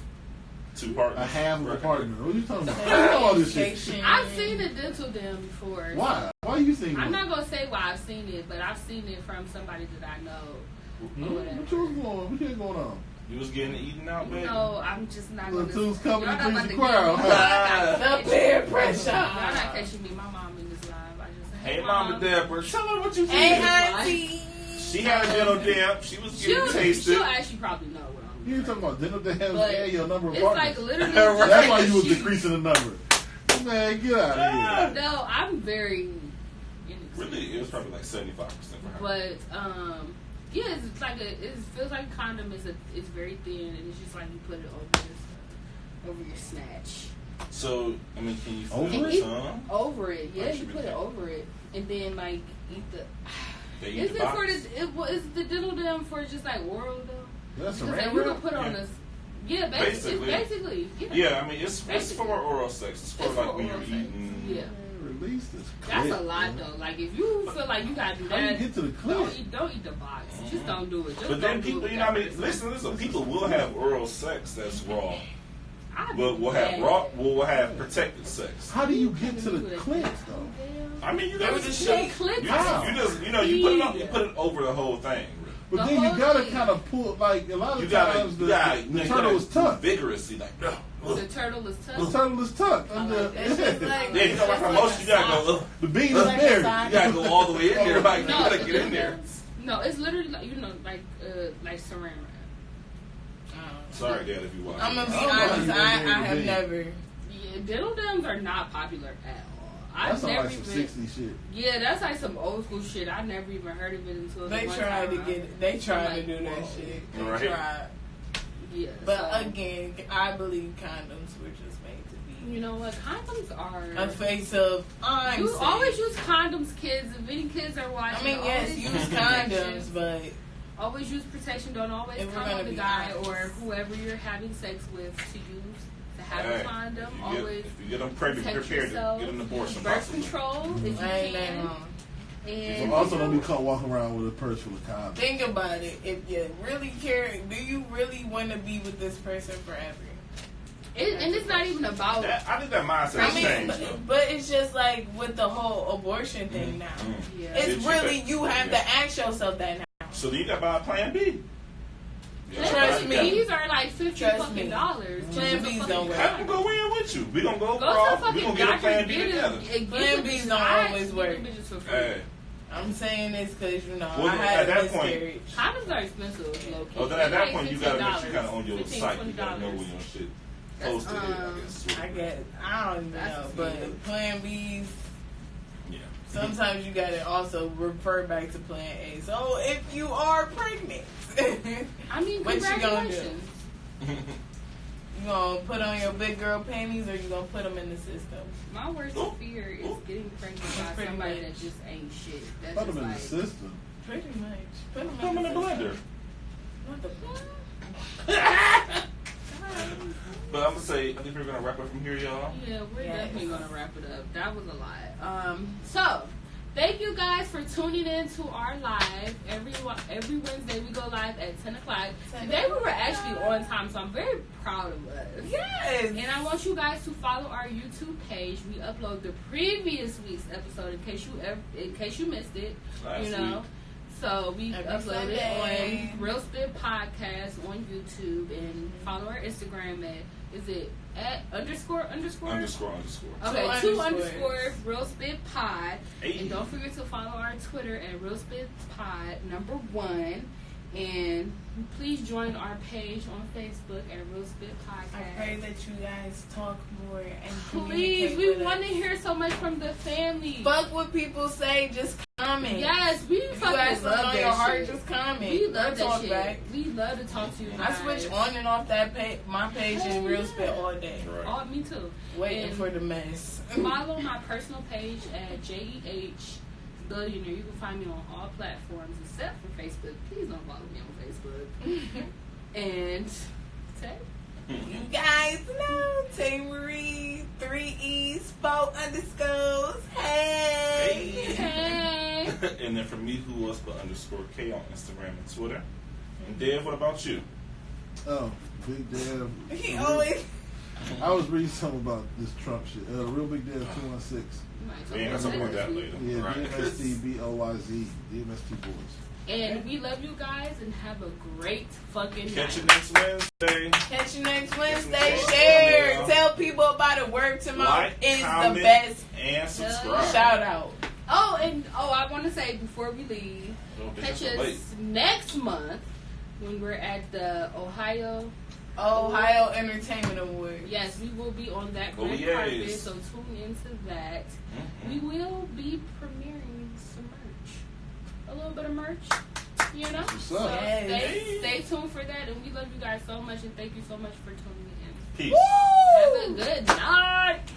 2 partners? A half of a partner. What are you talking about? How you know all this shit? I've seen a dental dam before. Why? Why you think? I'm not gonna say why I've seen it, but I've seen it from somebody that I know. What you going on? You was getting eaten out, baby? No, I'm just not Little going two's coming Y'all not to about the to crowd. The peer pressure. Y'all not catching me. My mom in this live. I just say, Hey, Mama Deborah, tell her what you did. Hey, auntie. She had a dental dam. She was getting tasted. She'll actually probably know what I'm You ain't talking about dental dams But and your number of It's partners. like literally. That's why you was sheet. decreasing the number. Man, get out of here. No, I'm very. Really, it was probably like 75% for her. But yeah, it's like it feels like a condom. It's very thin, and it's just like you put it over your snatch. So I mean, can you feel Over your it? tongue? Over it, yeah. That You should be put it good. over it, and then like eat the. They eat Is the it for box? the? Is the dental dam for just like oral though? That's a Because they random. really put on Yeah. us. Yeah, basically. Yeah, I mean, it's for Basically. oral sex. It's for like when you're oral sex. eating. Yeah. Release this That's clip, a lot man. though. Like if you feel like you gotta do How you that, get to the clip? don't eat the box. Just don't do it. Just But then don't do people, it you know, what I mean, with listen. People will have oral sex that's raw. that. But we'll have we'll have protected sex. How do you get to the clip, though? I mean, you There got was to a you sheet. clip. just you put it over the whole thing. But The then you whole gotta thing. kind of pull, like, a lot You of gotta, times you the gotta turtle is tucked. vigorously, like no. The turtle is The tough. turtle is tucked. I like that. It's just like, Yeah, you know, like it's most you gotta like go. The bean is Like a buried. side- You gotta go all the way in there. Like you No, gotta the get in there. No, it's literally like like saran wrap. Sorry, Dad, if you watch. I'm gonna be Oh, honest. you I never have did. never. Yeah, dental dams are not popular at all. That's I've never like some even. 60 shit. Yeah, that's like some old school shit. I never even heard of it until They the one tried to time get it. They tried to like, do that whoa. shit. They Right. tried. Yeah, But so, again, I believe condoms were just made to be you know what? Condoms are. a face of I'm You safe. always use condoms, kids. If any kids are watching, I mean, yes, always use protection. condoms, but Always use protection. Don't always If we're come gonna on the be guy honest. or whoever you're having sex with to use to have Hey, a condom. if Always you get them pregnant, protect prepared to yourself. get an abortion. Birth possibly. control if you ain't nothing can. wrong. And Also, don't be caught walking around with a purse full of condoms. Think about it. If you really care, do you really want to be with this person forever? and it's not even about. I think that mindset I has mean, changed. though. but it's just like with the whole abortion thing now. Yeah. It's Did you really think- you have yeah. to ask yourself that now. So then you got to buy a Plan B. Trust me. These are like $50 Trust fucking me. dollars. Plan Bs don't work. Have them go in with you. We gonna go Go to the raw. We fucking gonna get a doctor. Plan B together. Plan Bs don't always work. Hey. I'm saying this because I Well, had at a that point- miscarriage. Condoms are expensive, low key. Oh, then at that Like point, you gotta make sure you $15, kind of own your $15, site. You gotta know $20. when your shit That's, posted. I guess. I guess I don't even That's know, the but thing. Plan Bs. Yeah. Sometimes you gotta also refer back to Plan A. So if you are pregnant, I mean, what you gonna do? congratulations. You gonna put on your big girl panties or you gonna put them in the system? My worst fear is getting pregnant by Pretty somebody much. that just ain't shit. That's Put just them in like, the system. Pretty much. Put them Put them in the blender. What the But I'm gonna say, I think we're gonna wrap up from here, y'all. yeah, we're Yes. definitely gonna wrap it up. That was a lot. So thank you guys for tuning in to our live. Every Wednesday we go live at 10 o'clock. Today we were actually on time, so I'm very proud of us. Yes. And I want you guys to follow our YouTube page. We upload the previous week's episode in case you missed it. Last you know. week. So we Every upload Sunday. it on Real Spit Podcast on YouTube and follow our Instagram at __? Okay, Two 2 underscores. Real Spit Pod. Hey. And don't forget to follow our Twitter at Real Spit Pod #1. And please join our page on Facebook at Real Spit I pray Podcast. that you guys talk more and Please, communicate we with want to us. hear so much from the family. Fuck what people say. Just comment. Yes, we If you got fucking something love on that your heart, shit. just comment. We love We'll that talk shit. back. We love to talk to you I guys. switch on and off that my page in Real Spit all day. Right. Oh, me too. Waiting And for the mess. follow my personal page at JEH Billionaire. You can find me on all platforms except for Facebook. Please don't follow me on Facebook. And Tay? You guys know Tay Marie 3E Spot _ Hey. Hey. And then for me, who else but _K on Instagram and Twitter. And Dev, what about you? Oh, Big Dev. He always. I was reading something about this Trump shit. Real Big Dev 216. We ain't gonna talk about that later. Yeah, Right. DMSTBOYZ. DMST boys. And we love you guys and have a great fucking Catch you night. next Wednesday. Catch you next Wednesday. Yes, Share. ma'am. Tell people about it. Word to mouth Like, is comment, the best. and subscribe. Shout out. Oh, and I want to say before we leave, Don't think catch it's so late. us next month when we're at the Ohio Entertainment Award. Yes, we will be on that Oh, red yes. carpet, so tune into that. We will be premiering some merch. A little bit of merch, you know? What's So up? Yes. stay tuned for that, and we love you guys so much, and thank you so much for tuning in. Peace. Have a good night.